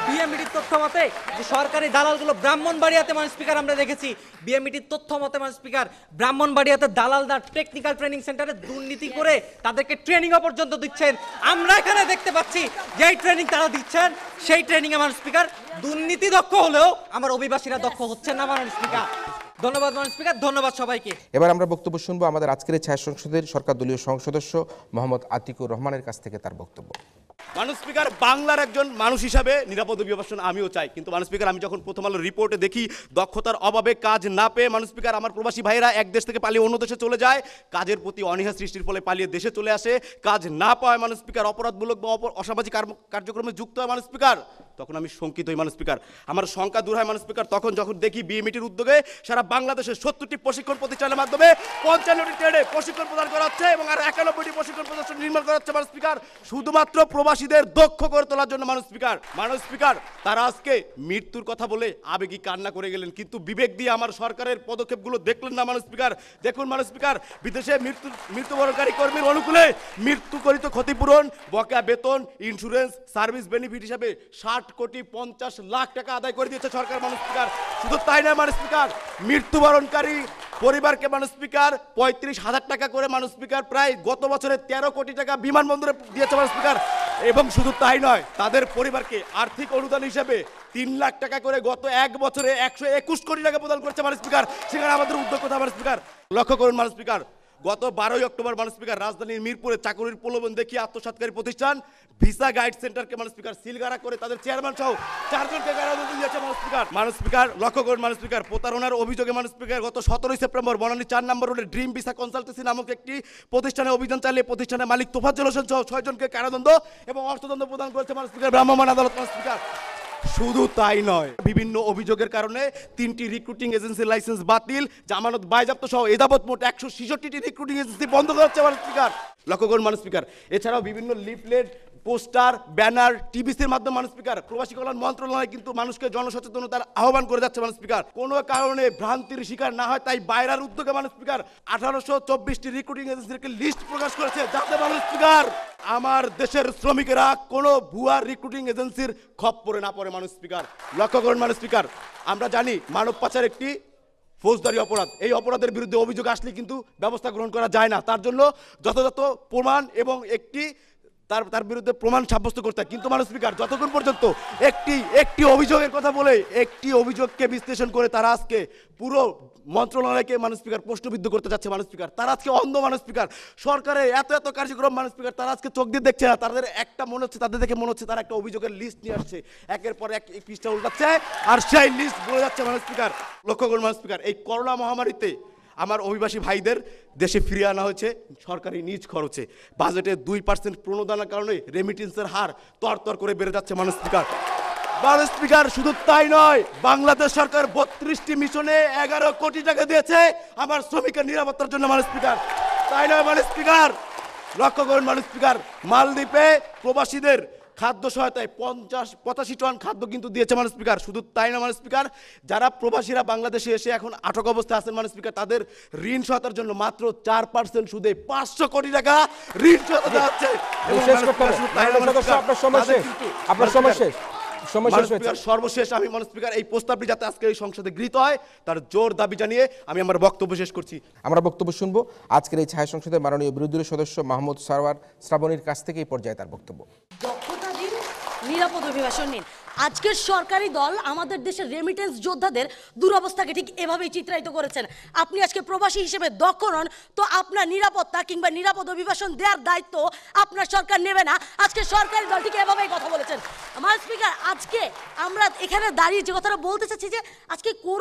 Speaker 6: বিএমইডির তথ্য মতে যে সরকারি দালালগুলো ব্রাহ্মণবাড়িয়াতে মাননীয় স্পিকার আমরা দেখেছি, বিএমইডির তথ্য মতে মাননীয় স্পিকার ব্রাহ্মণবাড়িয়াতে দালালরা টেকনিক্যাল ট্রেনিং সেন্টারে দুর্নীতি করে তাদেরকে ট্রেনিংও পর্যন্ত দিচ্ছেন। আমরা এখানে দেখতে পাচ্ছি যেই ট্রেনিং তারা দিচ্ছেন, সেই ট্রেনিংয়ে মাননীয় স্পিকার দুর্নীতি দক্ষ হলেও আমার অভিবাসীরা দক্ষ হচ্ছেন না মাননীয় স্পিকার। ধন্যবাদ মাননীয় স্পিকার, ধন্যবাদ সবাইকে।
Speaker 2: এবার আমরা বক্তব্য শুনবো আমাদের আজকের ছায়া সংসদের সরকার দলীয় সদস্য মোহাম্মদ আতিকুর রহমানের কাছ থেকে তার বক্তব্য।
Speaker 7: মাননীয় স্পিকার, বাংলার একজন মানুষ হিসাবে নিরাপদ অভিবাসন আমিও চাই, কিন্তু মাননীয় স্পিকার আমি যখন প্রথম আলো রিপোর্টে দেখি দক্ষতার অভাবে কাজ না পেয়ে মাননীয় স্পিকার আমার প্রবাসী ভাইরা এক দেশ থেকে পালিয়ে অন্য দেশে চলে যায়, কাজের প্রতি অনীহা সৃষ্টির ফলে পালিয়ে দেশে চলে আসে, কাজ না পাওয়ায় মাননীয় স্পিকার অপরাধমূলক বা অসামাজিক কার্যক্রমে যুক্ত হয় মাননীয় স্পিকার। তখন আমি শঙ্কিত হই মাননীয় স্পিকার। আমার শঙ্কা দূর হয় মাননীয় স্পিকার তখন যখন দেখি বিএমইটির উদ্যোগে সারা বাংলাদেশের 70টি প্রশিক্ষণ প্রতিষ্ঠানের মাধ্যমে 55টি ট্রেডে প্রশিক্ষণ প্রদান করা হচ্ছে এবং আর 91টি প্রশিক্ষণ প্রতিষ্ঠান নির্মাণ করা হচ্ছে মাননীয় স্পিকার, শুধুমাত্র প্রবাসীদের দক্ষ করে তোলার জন্য মাননীয় স্পিকার। মাননীয় স্পিকার, তারা আজকে মৃত্যুর কথা বলে আবেগী কান্না করে গেলেন, কিন্তু বিবেক দিয়ে আমার সরকারের পদক্ষেপগুলো দেখলেন না মাননীয় স্পিকার। দেখুন মাননীয় স্পিকার, বিদেশে মৃত্যুবরণকারী কর্মীর অনুকূলে মৃত্যুকরিত ক্ষতিপূরণ, বকেয়া বেতন, ইন্স্যুরেন্স, সার্ভিস বেনিফিট হিসাবে 60,50,00,000 টাকা আদায় করে দিয়েছে সরকার মাননীয় স্পিকার। শুধু তাই নয় মাননীয় স্পিকার, মৃত্যুবরণকারী পরিবারকে মাননীয় স্পিকার 35,000 টাকা করে মাননীয় স্পিকার প্রায় গত বছরে 13 কোটি টাকা বিমানবন্দরে দিয়েছে মাননীয় স্পিকার। এবং শুধু তাই নয়, তাদের পরিবারকে আর্থিক অনুদান হিসেবে 3 লাখ টাকা করে গত এক বছরে 121 কোটি টাকা প্রদান করেছে মাননীয় স্পিকার। সেখানে আমাদের উদ্যোগ কথা মাননীয় স্পিকার লক্ষ্য করুন মাননীয় স্পিকার, গত 12 অক্টোবর মাননীয় স্পিকার রাজধানীর মিরপুরে চাকরির প্রলোভন দেখিয়ে আত্মসাৎকারী প্রতিষ্ঠান ভিসা গাইড সেন্টারকে মাননীয় স্পিকার সিলগারা করে তাদের চেয়ারম্যান সহ 4 জনকে কারাদণ্ড দিয়েছে মাননীয় স্পিকার। মাননীয় স্পিকার লক্ষ্য করুন মাননীয় স্পিকার, প্রতারণার অভিযোগে মাননীয় স্পিকার গত 17 সেপ্টেম্বর বনানী 4 নম্বর রোডে ড্রিম ভিসা কনসালটেন্সি নামক একটি প্রতিষ্ঠানে অভিযান চালিয়ে প্রতিষ্ঠানের মালিক তোফাজ্জল হোসেন সহ 6 জনকে কারাদণ্ড এবং অর্থদণ্ড প্রদান করেছে মাননীয় স্পিকার ভ্রাম্যমাণ আদালত মাননীয় স্পিকার। শুধু তাই নয়, বিভিন্ন অভিযোগের কারণে 3টি রিক্রুটিং এজেন্সির লাইসেন্স বাতিল, জামানত বাজেয়াপ্ত সহ এযাবৎ মোট 166টি রিক্রুটিং এজেন্সি বন্ধ করা হচ্ছে মাননীয় স্পিকার। লক্ষ্য করুন মাননীয় স্পিকার, এছাড়াও বিভিন্ন লিফলেট, পোস্টার, ব্যানার, টিভিসির মাধ্যমে মাননীয় স্পিকার প্রবাসী কল্যাণ মন্ত্রণালয় কিন্তু মানুষকে জনসচেতনতার আহ্বান করে যাচ্ছে মাননীয় স্পিকার। কোনো কারণে ভ্রান্তির শিকার না হয় তাই বাইরের উদ্যোগে মাননীয় স্পিকার 1824টি রিক্রুটিং এজেন্সির লিস্ট প্রকাশ করেছে, যাতে মাননীয় স্পিকার আমার দেশের শ্রমিকেরা কোনো ভুয়া রিক্রুটিং এজেন্সির খপ্পরে না পড়ে মাননীয় স্পিকার। লক্ষ্য করুন মাননীয় স্পিকার, আমরা জানি মানব পাচার একটি ফৌজদারি অপরাধ, এই অপরাধের বিরুদ্ধে অভিযোগ আসলে কিন্তু ব্যবস্থা গ্রহণ করা যায় না, তার জন্য যথাযথ প্রমাণ এবং তার বিরুদ্ধে প্রমাণ সাব্যস্ত করতে হয়। কিন্তু মাননীয় স্পিকার, যতক্ষণ পর্যন্ত একটি অভিযোগের কথা বলে একটি অভিযোগকে বিশ্লেষণ করে তারা আজকে পুরো মন্ত্রণালয়কে মাননীয় স্পিকার প্রশ্নবিদ্ধ করতে যাচ্ছে মাননীয় স্পিকার। তারা আজকে অন্ধ মাননীয় স্পিকার, সরকারের এত কার্যক্রম মাননীয় স্পিকার তারা আজকে চোখ দিয়ে দেখছে না। তাদের একটা মনে হচ্ছে, তাদের দেখে মনে হচ্ছে তারা একটা অভিযোগের লিস্ট নিয়ে আসছে, একের পর এক পৃষ্ঠা উল্টাচ্ছে আর সেই লিস্ট বলে যাচ্ছে মাননীয় স্পিকার। লক্ষ্য করুন মাননীয় স্পিকার, এই করোনা মহামারীতে আমার অভিবাসী ভাইদের দেশে ফিরিয়ে আনা হয়েছে সরকারি নিজ খরচে। বাজেটে 2% প্রণোদনার কারণে রেমিটেন্সের হার তর করে বেড়ে যাচ্ছে মাননীয় স্পিকার। মাননীয় স্পিকার, শুধু তাই নয়, বাংলাদেশ সরকার 32টি মিশনে 11 কোটি টাকা দিয়েছে আমার শ্রমিকের নিরাপত্তার জন্য মাননীয় স্পিকার। তাই নয় মাননীয় স্পিকার, লক্ষ্য করুন মাননীয় স্পিকার, মালদ্বীপে প্রবাসীদের খাদ্য সহায়তায় 85 টন খাদ্য কিন্তু দিয়েছে মাননীয় স্পিকার। শুধু তাই না মাননীয় স্পিকার, যারা প্রবাসীরা বাংলাদেশে এসে এখন আটক অবস্থায় আছেন মাননীয় স্পিকার, তাদের ঋণ সহায়তার জন্য মাত্র 4% সুদে 500 কোটি টাকা ঋণ সহায়তা দেওয়া হচ্ছে। সর্বশেষ আমি মাননীয় স্পিকার এই প্রস্তাবটি যাতে আজকে এই সংসদে গৃহীত হয় তার জোর দাবি জানিয়ে আমি আমার বক্তব্য শেষ করছি।
Speaker 2: আমরা বক্তব্য শুনবো আজকের এই ছায়া সংসদের মাননীয় বিরোধী দলীয় সদস্য মাহমুদ সারওয়ার শ্রাবণীর কাছ থেকে এই পর্যায়ে তার বক্তব্য।
Speaker 8: দক্ষতা দিন, নিরাপদ অভিবাসন নিন। আজকের সরকারি দল আমাদের দেশের রেমিটেন্স যোদ্ধাদের দুরবস্থাকে ঠিক এভাবেই চিত্রায়িত করেছেন। আপনি আজকে প্রবাসী হিসেবে দক্ষ নন, তো আপনার নিরাপত্তা কিংবা নিরাপদ অভিবাসন দেওয়ার দায়িত্ব আপনার সরকার নেবে না। আজকে সরকারি দল ঠিক এভাবেই কথা বলেছেন। আমার স্পিকার, আজকে আমরা এখানে দাঁড়িয়ে যে কথাটা বলতে চাচ্ছি যে আজকে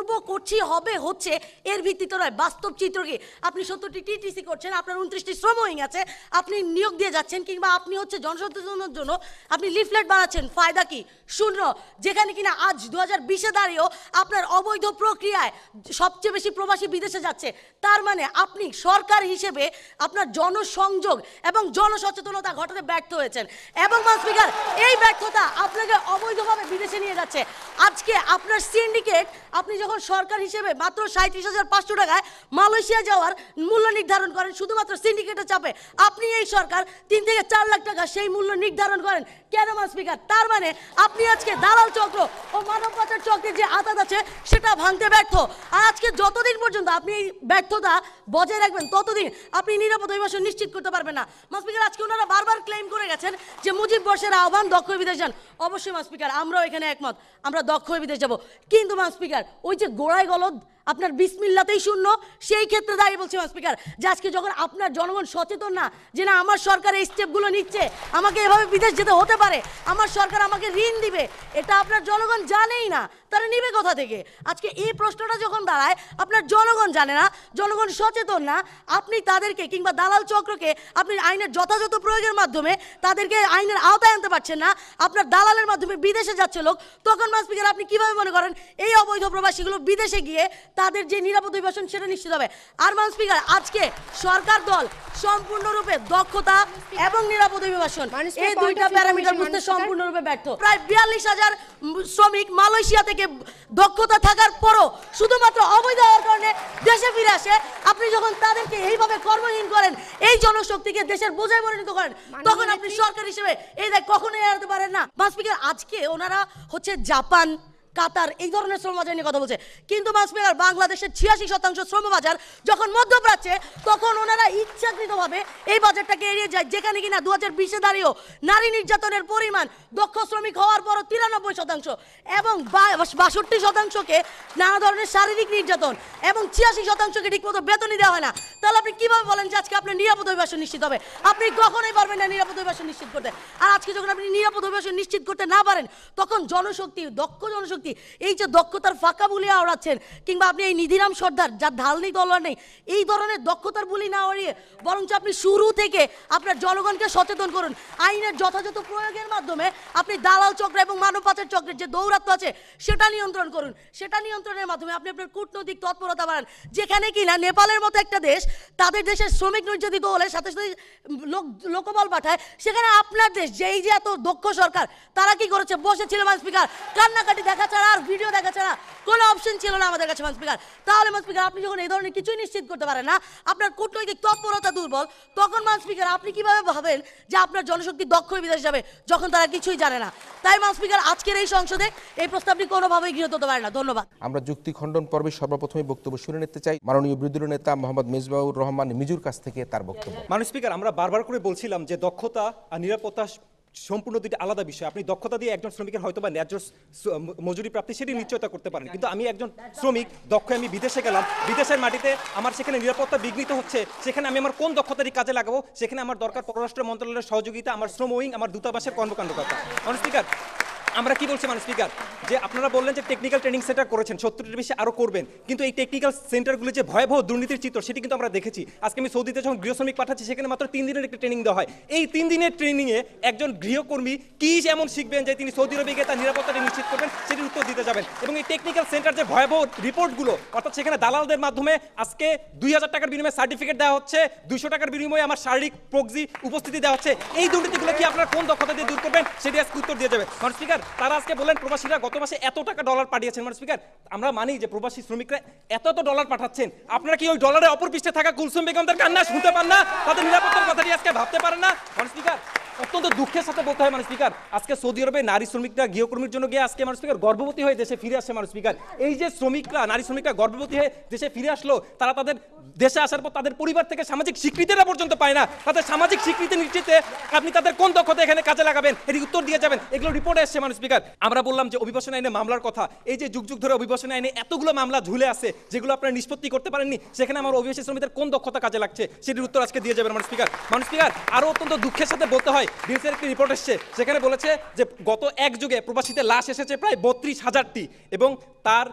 Speaker 8: করছি হবে হচ্ছে এর ভিত্তিতে নয়, বাস্তব চিত্র কি? আপনি 70টি টিটিসি করছেন, আপনার 29টি শ্রম উইং আছে, আপনি নিয়োগ দিয়ে যাচ্ছেন, কিংবা আপনি হচ্ছে জনসচেতনার জন্য আপনি লিফলেট বানাচ্ছেন, ফায়দা কি? শূন্য। যেখানে কিনা আজ 2020-এ দাঁড়িয়েও আপনার অবৈধ প্রক্রিয়ায় সবচেয়ে বেশি প্রবাসী বিদেশে যাচ্ছে। তার মানে আপনি সরকার হিসেবে আপনার জনসংযোগ এবং জনসচেতনতা ঘটাতে ব্যর্থ হয়েছেন, এবং স্পিকার এই ব্যর্থতা আপনাকে অবৈধভাবে বিদেশে নিয়ে যাচ্ছে। আজকে আপনার সিন্ডিকেট, আপনি যখন সরকার হিসেবে মাত্র 37,500 টাকায় মালয়েশিয়া যাওয়ার মূল্য নির্ধারণ করেন শুধুমাত্র সিন্ডিকেটের চাপে, আপনি এই সরকার 3 থেকে 4 লাখ টাকা সেই মূল্য নির্ধারণ করেন কেন স্পিকার? তার মানে আপনি আজকে দালাল চক্র ও মানব পাচার চক্রের যে আঁতাত আছে সেটা ভাঙতে ব্যর্থ। আর আজকে যতদিন পর্যন্ত আপনি এই ব্যর্থতা বজায় রাখবেন ততদিন আপনি নিরাপদ অভিবাসন নিশ্চিত করতে পারবেন না। স্পিকার, আজকে ওনারা বারবার ক্লেম করে গেছেন যে মুজিব বর্ষের আহ্বান দক্ষ বিদেশ যান। অবশ্যই স্পিকার, আমরাও এখানে একমত, আমরা দক্ষ বিদেশ যাব। কিন্তু স্পিকার, ওই যে গোড়ায় গলদ আপনার বিসমিল্লাতেই শূন্য। সেই ক্ষেত্রে দাঁড়িয়ে বলছি মাননীয় স্পিকার যে আজকে যখন আপনার জনগণ সচেতন না যে না আমার সরকার এই স্টেপগুলো নিচ্ছে, আমাকে এভাবে বিদেশ যেতে হতে পারে, আমার সরকার আমাকে ঋণ দিবে, এটা আপনার জনগণ জানেই না, তারা নিবে কোথা থেকে? আজকে এই প্রশ্নটা যখন দাঁড়ায়, আপনার জনগণ জানে না, জনগণ সচেতন না, আপনি তাদেরকে কিংবা দালাল চক্রকে আপনি আইনের যথাযথ প্রয়োগের মাধ্যমে তাদেরকে আইনের আওতায় আনতে পারছেন না, আপনার দালালের মাধ্যমে বিদেশে যাচ্ছে লোক, তখন মাননীয় স্পিকার আপনি কিভাবে মনে করেন এই অবৈধ প্রবাসীগুলো বিদেশে গিয়ে তাদের যে নিরাপদ অভিবাসন সেটা নিশ্চিত হবে? আর মাননীয় স্পিকার আজকে সরকার দল সম্পূর্ণরূপে দক্ষতা এবং নিরাপদ অভিবাসন এই দুইটা প্যারামিটার বুঝতে সম্পূর্ণরূপে ব্যর্থ। প্রায় 42,000 শ্রমিক মালয়েশিয়া থেকে দক্ষতা থাকার পরও শুধুমাত্র অবৈধ হওয়ার কারণে দেশে ফিরে আসে। আপনি যখন তাদেরকে এইভাবে কর্মহীন করেন, এই জনশক্তিকে দেশের বোঝায় পরিণত করেন, তখন আপনি সরকার হিসেবে এই দায় কখনোই এড়াতে পারেন না। মাননীয় স্পিকার আজকে ওনারা হচ্ছে জাপান, কাতার এই ধরনের শ্রমবাজার নিয়ে কথা বলছে, কিন্তু মাননীয় স্পিকার বাংলাদেশের 86% শ্রমবাজার যখন মধ্যপ্রাচ্যে, তখন ওনারা ইচ্ছাকৃতভাবে এই বাজারটাকে এড়িয়ে যায়, যেখানে কিনা 2020-এ দাঁড়িয়েও নারী নির্যাতনের পরিমাণ দক্ষ শ্রমিক হওয়ার পরও 93% এবং 62%কে নানা ধরনের শারীরিক নির্যাতন এবং 86%কে ঠিকমতো বেতনই দেওয়া হয় না। তাহলে আপনি কিভাবে বলেন যে আজকে আপনার নিরাপদ অভিবাসন নিশ্চিত হবে? আপনি কখনোই পারবেন না নিরাপদ অভিবাসন নিশ্চিত করতে। আর আজকে যখন আপনি নিরাপদ অভিবাসন নিশ্চিত করতে না পারেন, তখন জনশক্তি, দক্ষ জনশক্তি, এই যে দক্ষতার ফাঁকা বুলি আওড়াচ্ছেন, কিংবা আপনি এই নিধিরাম সর্দার যার ঢাল নেই তলোয়ার নেই, এই ধরনের দক্ষতার বুলি না আওড়িয়ে বরঞ্চ আপনি শুরু থেকে আপনার জনগণকে সচেতন করুন। আইনের যথাযথ প্রয়োগের মাধ্যমে আপনি দালাল চক্র এবং মানব পাচার চক্রের যে দৌরাত্ম আছে সেটা নিয়ন্ত্রণ করুন। সেটা নিয়ন্ত্রণের মাধ্যমে আপনি আপনার কূটনৈতিক তৎপরতা বাড়ান, যেখানে কিনা নেপালের মতো একটা দেশ তাদের দেশের শ্রমিক নির্যাতিত হলে সাথে সাথে লোকবল পাঠায়, সেখানে আপনার দেশ যে এই যে এত দক্ষ সরকার, তারা কি করেছে? বসেছিল মাননীয় স্পিকার, কান্নাকাটি দেখা ছাড়া আর ভিডিও দেখা ছাড়া কোনো অপশন ছিল না আমাদের কাছে মাননীয় স্পিকার। তাহলে মাননীয় স্পিকার আপনি যখন এই ধরনের কিছুই নিশ্চিত করতে পারেন না, আপনার কূটনৈতিক তৎপরতা দুর্বল, তখন মাননীয় স্পিকার আপনি কিভাবে ভাবেন যে আপনার জনশক্তি দক্ষ বিদেশ যাবে যখন তারা কিছুই জানে না? তাই মাননীয় স্পিকার আজকের এই সংসদে এই প্রস্তাবটি কোনোভাবেই গৃহীত হতে পারে না। ধন্যবাদ।
Speaker 2: আমরা যুক্তি খণ্ডন পর্বে সর্বপ্রথমে বক্তব্য শুনে নিতে চাই মাননীয় বিরোধী দলীয় নেতা মোহাম্মদ মেজবাউর রহমান মিজুর কাছ থেকে তার বক্তব্য।
Speaker 4: মাননীয় স্পিকার, আমরা বারবার করে বলছিলাম যে দক্ষতা আর নিরাপত্তা সম্পূর্ণ দুটি আলাদা বিষয়। আপনি দক্ষতা দিয়ে একজন শ্রমিকের হয়তো বা ন্যায্য মজুরি প্রাপ্তি সেটি নিশ্চয়তা করতে পারেন, কিন্তু আমি একজন শ্রমিক দক্ষ, আমি বিদেশে গেলাম, বিদেশের মাটিতে আমার সেখানে নিরাপত্তা বিঘ্নিত হচ্ছে, সেখানে আমি আমার কোন দক্ষতারই কাজে লাগাবো? সেখানে আমার দরকার পররাষ্ট্র মন্ত্রণালয়ের সহযোগিতা, আমার শ্রম উইং, আমার দূতাবাসের কর্মকাণ্ডকর্তা। মাননীয় স্পিকার, আমরা কি বলছি মাননীয় স্পিকার, যে আপনারা বললেন যে টেকনিক্যাল ট্রেনিং সেন্টার করেছেন, 70-এর বেশি আরও করবেন, কিন্তু এই টেকনিক্যাল সেন্টারগুলি যে ভয়াবহ দুর্নীতির চিত্র সেটি কিন্তু আমরা দেখেছি। আজকে আমি সৌদিতে যখন গৃহ শ্রমিক পাঠাচ্ছি, সেখানে মাত্র 3 দিনের একটি ট্রেনিং দেওয়া হয়। এই 3 দিনের ট্রেনিংয়ে একজন গৃহকর্মী কি এমন শিখবেন যে তিনি সৌদি আরবে গিয়ে তার নিরাপত্তাটা নিশ্চিত করবেন, সেটির উত্তর দিতে যাবেন। এবং এই টেকনিক্যাল সেন্টার যে ভয়াবহ রিপোর্টগুলো, অর্থাৎ সেখানে দালালদের মাধ্যমে আজকে 2000 টাকার বিনিময়ে সার্টিফিকেট দেওয়া হচ্ছে, 200 টাকার বিনিময়ে আমার শারীরিক প্রক্সি উপস্থিতি দেওয়া হচ্ছে, এই দুর্নীতিগুলো কি আপনারা কোন দক্ষতা দিয়ে দূর করবেন সেটি আজকে উত্তর দিয়ে যাবে। মাননীয় স্পিকার, তারা আজকে বললেন প্রবাসীরা গত মাসে এত টাকা ডলার পাঠিয়েছেন। মাননীয় স্পিকার, আমরা মানি যে প্রবাসী শ্রমিকরা এত ডলার পাঠাচ্ছেন, আপনারা কি ওই ডলারের অপর পৃষ্ঠে থাকা কুলসুম বেগমদের কান্না শুনতে পান না? তাদের নিরাপত্তার কথাটি আজকে ভাবতে পারেন না? মাননীয় স্পিকার, অত্যন্ত দুঃখের সাথে বলতে হয় মাননীয় স্পিকার, আজকে সৌদি আরবে নারী শ্রমিকরা গৃহকর্মীর জন্য গিয়ে আজকে মাননীয় স্পিকার গর্ভবতী হয়ে দেশে ফিরে আসে। মাননীয় স্পিকার, এই যে শ্রমিকরা, নারী শ্রমিকরা গর্ভবতী হয়ে দেশে ফিরে আসলো, তারা তাদের দেশে আসার পর তাদের পরিবার থেকে সামাজিক স্বীকৃতিটা পর্যন্ত পায় না। তাদের সামাজিক স্বীকৃতি নিশ্চিতে আপনি তাদের কোন দক্ষতা এখানে কাজে লাগাবেন, এর উত্তর দিয়ে যাবেন। এগুলো রিপোর্টে এসেছে মাননীয় স্পিকার। আমরা বললাম যে অভিবাসন আইনে মামলার কথা, এই যে যুগ যুগ ধরে অভিবাসন আইনে এতগুলো মামলা ঝুলে আছে যেগুলো আপনারা নিষ্পত্তি করতে পারেননি, সেখানে আমার অভিবাসী শ্রমিকদের কোন দক্ষতা কাজে লাগছে সেটির উত্তর আজকে দিয়ে যাবেন মাননীয় স্পিকার। মাননীয় স্পিকার, আরও অত্যন্ত দুঃখের সাথে বলতে হয়, বিএসএর একটি রিপোর্ট এসেছে, সেখানে বলেছে যে গত এক যুগে প্রবাসীদের লাশ এসেছে প্রায় 32,000টি এবং তার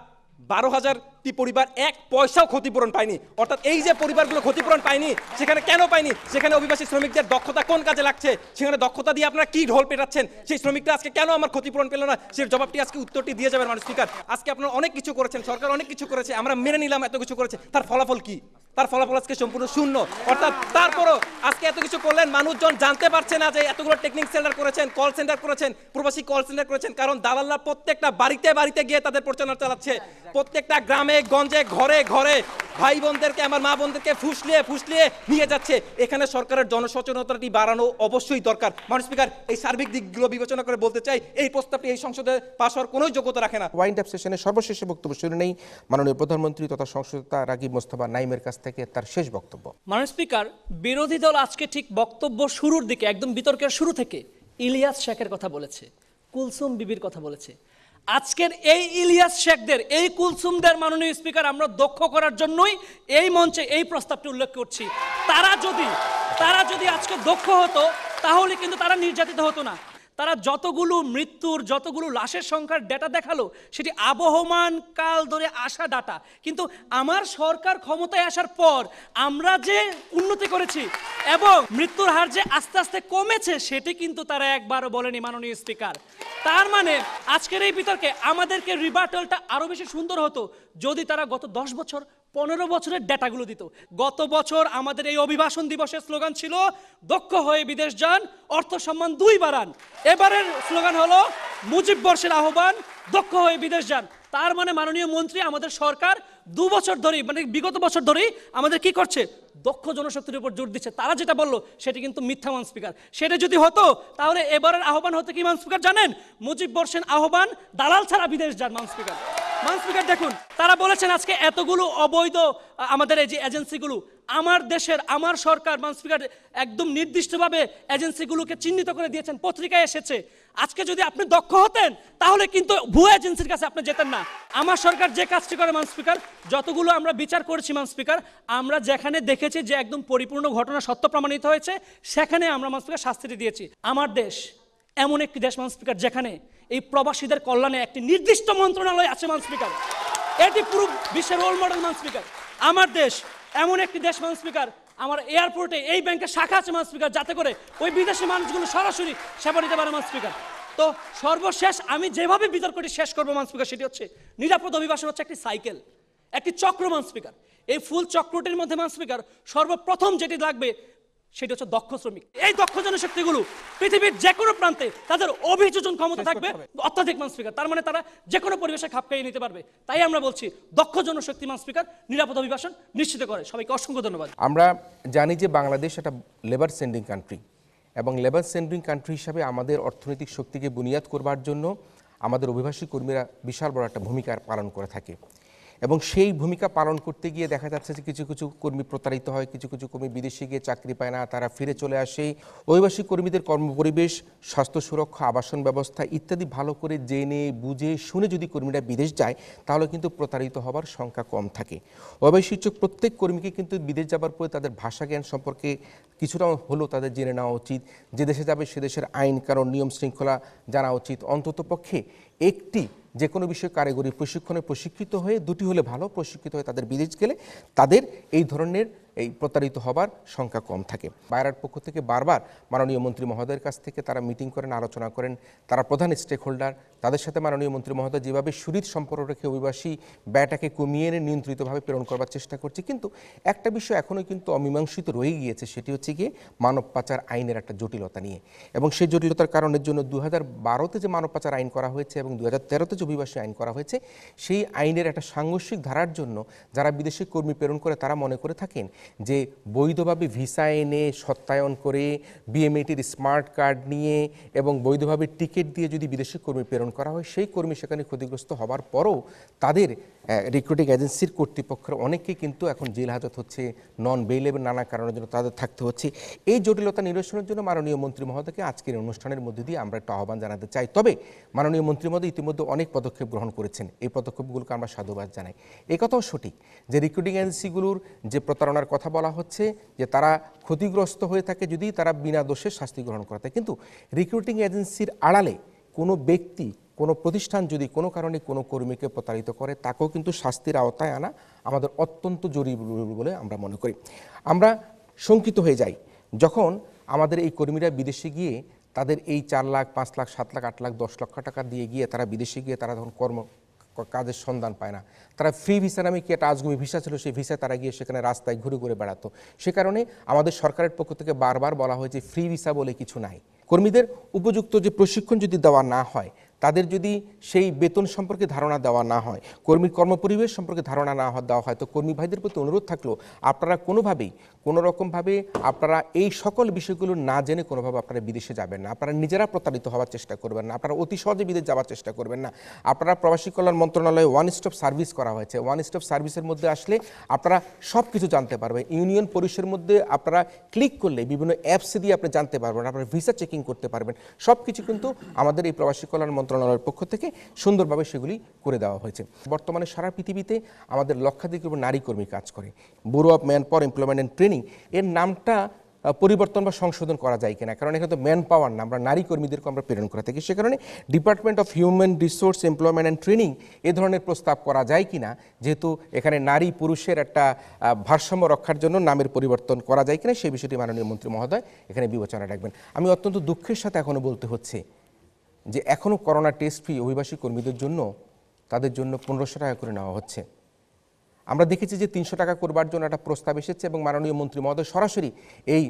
Speaker 4: 12,000টি পরিবার 1 পয়সাও ক্ষতিপূরণ পায়নি। অর্থাৎ এই যে পরিবারগুলো ক্ষতিপূরণ পায়নি, সেখানে কেন পায়নি? সেখানে অভিবাসী শ্রমিকদের দক্ষতা কোন কাজে লাগছে? সেখানে দক্ষতা দিয়ে আপনারা কি ঢোল পেটাচ্ছেন? সেই শ্রমিকরা আজকে কেন আমার ক্ষতিপূরণ পেল না, সেই জবাবটি আজকে উত্তরটি দিয়ে যাবেন মাননীয় স্পিকার। আজকে আপনারা অনেক কিছু করেছেন, সরকার অনেক কিছু করেছে, আমরা মেনে নিলাম এত কিছু করেছে, তার ফলাফল কি? তার ফলাফল আজকে সম্পূর্ণ শূন্য। অর্থাৎ তারপরও আজকে এত কিছু করলেন, মানুষজন জানতে পারছে না যে এতগুলো টেকনিক সেন্টার করেছেন, কল সেন্টার করেছেন, প্রবাসী কল সেন্টার করেছেন, কারণ দালালরা প্রত্যেকটা বাড়িতে বাড়িতে গিয়ে তাদের প্রচারণা চালাচ্ছে, প্রত্যেকটা গ্রামে গঞ্জে ঘরে ঘরে ভাই বোনদেরকে, আমার মা বোনদেরকে ফুসলিয়ে ফুসলিয়ে নিয়ে যাচ্ছে। এখানে সরকারের জনসচেতনতাটি বাড়ানো অবশ্যই দরকার। মাননীয় স্পিকার, এই সার্বিক দিকগুলো বিবেচনা করে বলতে চাই, এই প্রস্তাবটি এই সংসদে পাস হওয়ার কোনো যোগ্যতা রাখে না।
Speaker 2: ওয়াইন্ড আপ সেশনে সর্বশেষে বক্তব্য শুনে নেই মাননীয় প্রধানমন্ত্রী তথা সংসদতা রাগিব মোস্তফা নাইমের কাছ থেকে তার শেষ বক্তব্য।
Speaker 3: মাননীয় স্পিকার, বিরোধী দল আজকে ঠিক বক্তব্য শুরুর দিকে, একদম বিতর্কের শুরু থেকে ইলিয়াস শেখের কথা বলেছে, কুলসুম বিবির কথা বলেছে। আজকের এই ইলিয়াস শেখদের, এই কুলসুমদের মাননীয় স্পিকার আমরা দক্ষ করার জন্যই এই মঞ্চে এই প্রস্তাবটি উল্লেখ করছি। তারা যদি আজকে দক্ষ হতো তাহলে কিন্তু তারা নির্যাতিত হতো না। তারা যতগুলো মৃত্যুর, যতগুলো লাশের সংখ্যার ডেটা দেখালো সেটি আবহমান কাল ধরে আসা ডাটা। কিন্তু আমার সরকার ক্ষমতায় আসার পর আমরা যে উন্নতি করেছি এবং মৃত্যুর হার যে আস্তে আস্তে কমেছে সেটি কিন্তু তারা একবারও বলেনি মাননীয় স্পিকার। তার মানে আজকের এই বিতর্কে আমাদেরকে রিবার্টালটা আরো বেশি সুন্দর হতো যদি তারা গত 10 বছর 15 বছরের ডেটাগুলো দিত। গত বছর আমাদের এই অভিবাসন দিবসের স্লোগান ছিল দক্ষ হয়ে বিদেশ যান, অর্থ সম্মান 2 বাড়ান। এবারের স্লোগান হলো মুজিব বর্ষের আহ্বান, দক্ষ হয়ে বিদেশ যান। তার মানে মাননীয় মন্ত্রী, আমাদের সরকার 2 বছর ধরেই, মানে বিগত বছর ধরেই আমাদের কি করছে, দক্ষ জনশক্তির উপর জোর দিচ্ছে। তারা যেটা বললো সেটি কিন্তু মিথ্যা মান স্পিকার। সেটা যদি হতো তাহলে এবারের আহ্বান হতো কি মান স্পিকার জানেন? মুজিব বর্ষের আহ্বান, দালাল ছাড়া বিদেশ যান মান স্পিকার। মান স্পিকার দেখুন, তারা বলেছেন আজকে এতগুলো অবৈধ আমাদের এই যে এজেন্সিগুলো, আমার দেশের, আমার সরকার মান স্পিকার একদম নির্দিষ্টভাবে এজেন্সিগুলোকে চিহ্নিত করে দিয়েছেন, পত্রিকায় এসেছে। আজকে যদি আপনি দক্ষ হতেন তাহলে কিন্তু ভুয়া এজেন্সির কাছে আপনি যেতেন না। আমার সরকার যে কাজটি করে মান স্পিকার, যতগুলো আমরা বিচার করেছি মান স্পিকার, আমরা যেখানে দেখেছি যে একদম পরিপূর্ণ ঘটনা সত্য প্রমাণিত হয়েছে সেখানে আমরা মান স্পিকার শাস্তিটি দিয়েছি। আমার দেশ এমন একটি দেশ মান স্পিকার যেখানে এই প্রবাসীদের কল্যাণে একটি নির্দিষ্ট মন্ত্রণালয় আছে মান স্পিকার। এটি পুরো বিশ্বের রোল মডেল মান স্পিকার। আমার দেশ এমন একটি দেশ মান স্পিকার, আমার এয়ারপোর্টে এই ব্যাংকের শাখা আছে মান স্পিকার, যাতে করে ওই বিদেশি মানুষগুলো সরাসরি সেবা নিতে পারে মান স্পিকার। তো সর্বশেষ আমি যেভাবে বিতর্কটি শেষ করবো মান স্পিকার, সেটি হচ্ছে নিরাপদ অভিবাসন হচ্ছে একটি সাইকেল, একটি চক্র মান স্পিকার। এই ফুল চক্রটির মধ্যে মান স্পিকার সর্বপ্রথম যেটি লাগবে সেটা হচ্ছে দক্ষ শ্রমিক। এই দক্ষ জনশক্তিগুলো পৃথিবীর যে কোনো প্রান্তে তাদের অভিযোজন ক্ষমতা থাকবে অত্যাধিক মান স্পিকার। তার মানে তারা যে কোনো পরিবেশে খাপ খাইয়ে নিতে পারবে। তাই আমরা বলছি দক্ষ জনশক্তি মান স্পিকার নিরাপদ অভিবাসন নিশ্চিত করে। সবাইকে অসংখ্য ধন্যবাদ।
Speaker 2: আমরা জানি যে বাংলাদেশ একটা লেবার সেন্ডিং কান্ট্রি, এবং লেবার সেন্ডিং কান্ট্রি হিসাবে আমাদের অর্থনৈতিক শক্তিকে বুনিয়াদ করবার জন্য আমাদের অভিবাসী কর্মীরা বিশাল বড় একটা ভূমিকা পালন করে থাকে। এবং সেই ভূমিকা পালন করতে গিয়ে দেখা যাচ্ছে যে কিছু কিছু কর্মী প্রতারিত হয়, কিছু কিছু কর্মী বিদেশে গিয়ে চাকরি পায় না, তারা ফিরে চলে আসে। অভিবাসী কর্মীদের কর্মপরিবেশ, স্বাস্থ্য সুরক্ষা, আবাসন ব্যবস্থা ইত্যাদি ভালো করে জেনে বুঝে শুনে যদি কর্মীরা বিদেশ যায় তাহলে কিন্তু প্রতারিত হবার সংখ্যা কম থাকে। অভিবাসী প্রত্যেক কর্মীকে কিন্তু বিদেশ যাবার পরে তাদের ভাষা জ্ঞান সম্পর্কে কিছুটা হলেও তাদের জেনে নেওয়া উচিত। যে দেশে যাবে সে দেশের আইন কানুন নিয়ম শৃঙ্খলা জানা উচিত। অন্তত পক্ষে একটি যে কোনো বিষয়ে কারিগরি প্রশিক্ষণে প্রশিক্ষিত হয়ে, 2টি হলে ভালো, প্রশিক্ষিত হয়ে তাদের বিদেশ গেলে তাদের এই ধরনের এই প্রতারিত হবার সংখ্যা কম থাকে। বায়রার পক্ষ থেকে বারবার মাননীয় মন্ত্রী মহোদয়ের কাছ থেকে তারা মিটিং করেন, আলোচনা করেন। তারা প্রধান স্টেক হোল্ডার, তাদের সাথে মাননীয় মন্ত্রী মহোদয় যেভাবে সুদৃঢ় সম্পর্ক রেখে অভিবাসী ব্যয়টাকে কমিয়ে এনে নিয়ন্ত্রিতভাবে প্রেরণ করবার চেষ্টা করছে। কিন্তু একটা বিষয় এখনও কিন্তু অমীমাংসিত রয়ে গিয়েছে, সেটি হচ্ছে গিয়ে মানব পাচার আইনের একটা জটিলতা নিয়ে। এবং সেই জটিলতার কারণের জন্য 2012তে যে মানব পাচার আইন করা হয়েছে এবং 2013তে যে অভিবাসী আইন করা হয়েছে, সেই আইনের একটা সাংঘর্ষিক ধারার জন্য যারা বিদেশি কর্মী প্রেরণ করে তারা মনে করে থাকেন যে বৈধভাবে ভিসা এনে সত্যায়ন করে বিএমএটির স্মার্ট কার্ড নিয়ে এবং বৈধভাবে টিকিট দিয়ে যদি বিদেশি কর্মী প্রেরণ করা হয়, সেই কর্মী সেখানে ক্ষতিগ্রস্ত হবার পরও তাদের রিক্রুটিং এজেন্সির কর্তৃপক্ষের অনেকেই কিন্তু এখন জেল হাজত হচ্ছে, নন বেইলেবল নানা কারণের জন্য তাদের থাকতে হচ্ছে। এই জটিলতা নিরসনের জন্য মাননীয় মন্ত্রী মহোদয়কে আজকের অনুষ্ঠানের মধ্যে দিয়ে আমরা একটা আহ্বান জানাতে চাই। তবে মাননীয় মন্ত্রী মহোদয় ইতিমধ্যে অনেক পদক্ষেপ গ্রহণ করেছেন, এই পদক্ষেপগুলোকে আমরা সাধুবাদ জানাই। এই কথাও সঠিক যে রিক্রুটিং এজেন্সিগুলোর যে প্রতারণার কথা বলা হচ্ছে যে তারা ক্ষতিগ্রস্ত হয়ে থাকে যদি তারা বিনা দোষে শাস্তি গ্রহণ করে থাকে। কিন্তু রিক্রুটিং এজেন্সির আড়ালে কোনো ব্যক্তি, কোনো প্রতিষ্ঠান যদি কোনো কারণে কোনো কর্মীকে প্রতারিত করে, তাকেও কিন্তু শাস্তির আওতায় আনা আমাদের অত্যন্ত জরুরি বলে আমরা মনে করি। আমরা শঙ্কিত হয়ে যাই যখন আমাদের এই কর্মীরা বিদেশে গিয়ে তাদের এই 4 লাখ 5 লাখ 7 লাখ 8 লাখ 10 লক্ষ টাকা দিয়ে গিয়ে তারা বিদেশে গিয়ে তারা তখন কাজের সন্ধান পায় না। তারা ফ্রি ভিসা নামে কি একটা আজগুবি ভিসা ছিল, সেই ভিসায় তারা গিয়ে সেখানে রাস্তায় ঘুরে ঘুরে বেড়াতো। সে কারণে আমাদের সরকারের পক্ষ থেকে বারবার বলা হয়েছে ফ্রি ভিসা বলে কিছু নাই। কর্মীদের উপযুক্ত যে প্রশিক্ষণ যদি দেওয়া না হয়, তাদের যদি সেই বেতন সম্পর্কে ধারণা দেওয়া না হয়, কর্মীর কর্মপরিবেশ সম্পর্কে ধারণা না দেওয়া হয়, তো কর্মী ভাইদের প্রতি অনুরোধ থাকলো আপনারা কোনোভাবেই কোনোরকমভাবে আপনারা এই সকল বিষয়গুলো না জেনে কোনোভাবে আপনারা বিদেশে যাবেন না। আপনারা নিজেরা প্রতারিত হওয়ার চেষ্টা করবেন না, আপনারা অতি সহজে বিদেশ যাওয়ার চেষ্টা করবেন না। আপনারা প্রবাসী কল্যাণ মন্ত্রণালয়ে 1 স্টপ সার্ভিস করা হয়েছে। 1 স্টপ সার্ভিসের মধ্যে আসলে আপনারা সব কিছু জানতে পারবেন। ইউনিয়ন পরিষদের মধ্যে আপনারা ক্লিক করলে বিভিন্ন অ্যাপস দিয়ে আপনি জানতে পারবেন, আপনারা ভিসা চেকিং করতে পারবেন। সব কিছু কিন্তু আমাদের এই প্রবাসী কল্যাণ মন্ত্রণালয়ের পক্ষ থেকে সুন্দরভাবে সেগুলি করে দেওয়া হয়েছে। বর্তমানে সারা পৃথিবীতে আমাদের লক্ষাধিক নারী কর্মী কাজ করে। Bureau of man power employment and training এর নামটা পরিবর্তন বা সংশোধন করা যায় কিনা, কারণ এখানে তো ম্যান পাওয়ার না, আমরা নারী কর্মীদেরকে আমরা প্রেরণ করে থাকি। সে কারণে department of human resource employment and training এ ধরনের প্রস্তাব করা যায় কিনা, যেহেতু এখানে নারী পুরুষের একটা ভারসাম্য রক্ষার জন্য নামের পরিবর্তন করা যায় কিনা সেই বিষয়টি মাননীয় মন্ত্রী মহোদয় এখানে বিবেচনা রাখবেন। আমি অত্যন্ত দুঃখের সাথে এখনও বলতে হচ্ছে যে এখনও করোনা টেস্ট ফি অভিবাসী কর্মীদের জন্য তাদের জন্য 1500 টাকা করে নেওয়া হচ্ছে। আমরা দেখেছি যে 300 টাকা করবার জন্য একটা প্রস্তাব এসেছে এবং মাননীয় মন্ত্রী মহোদয় সরাসরি এই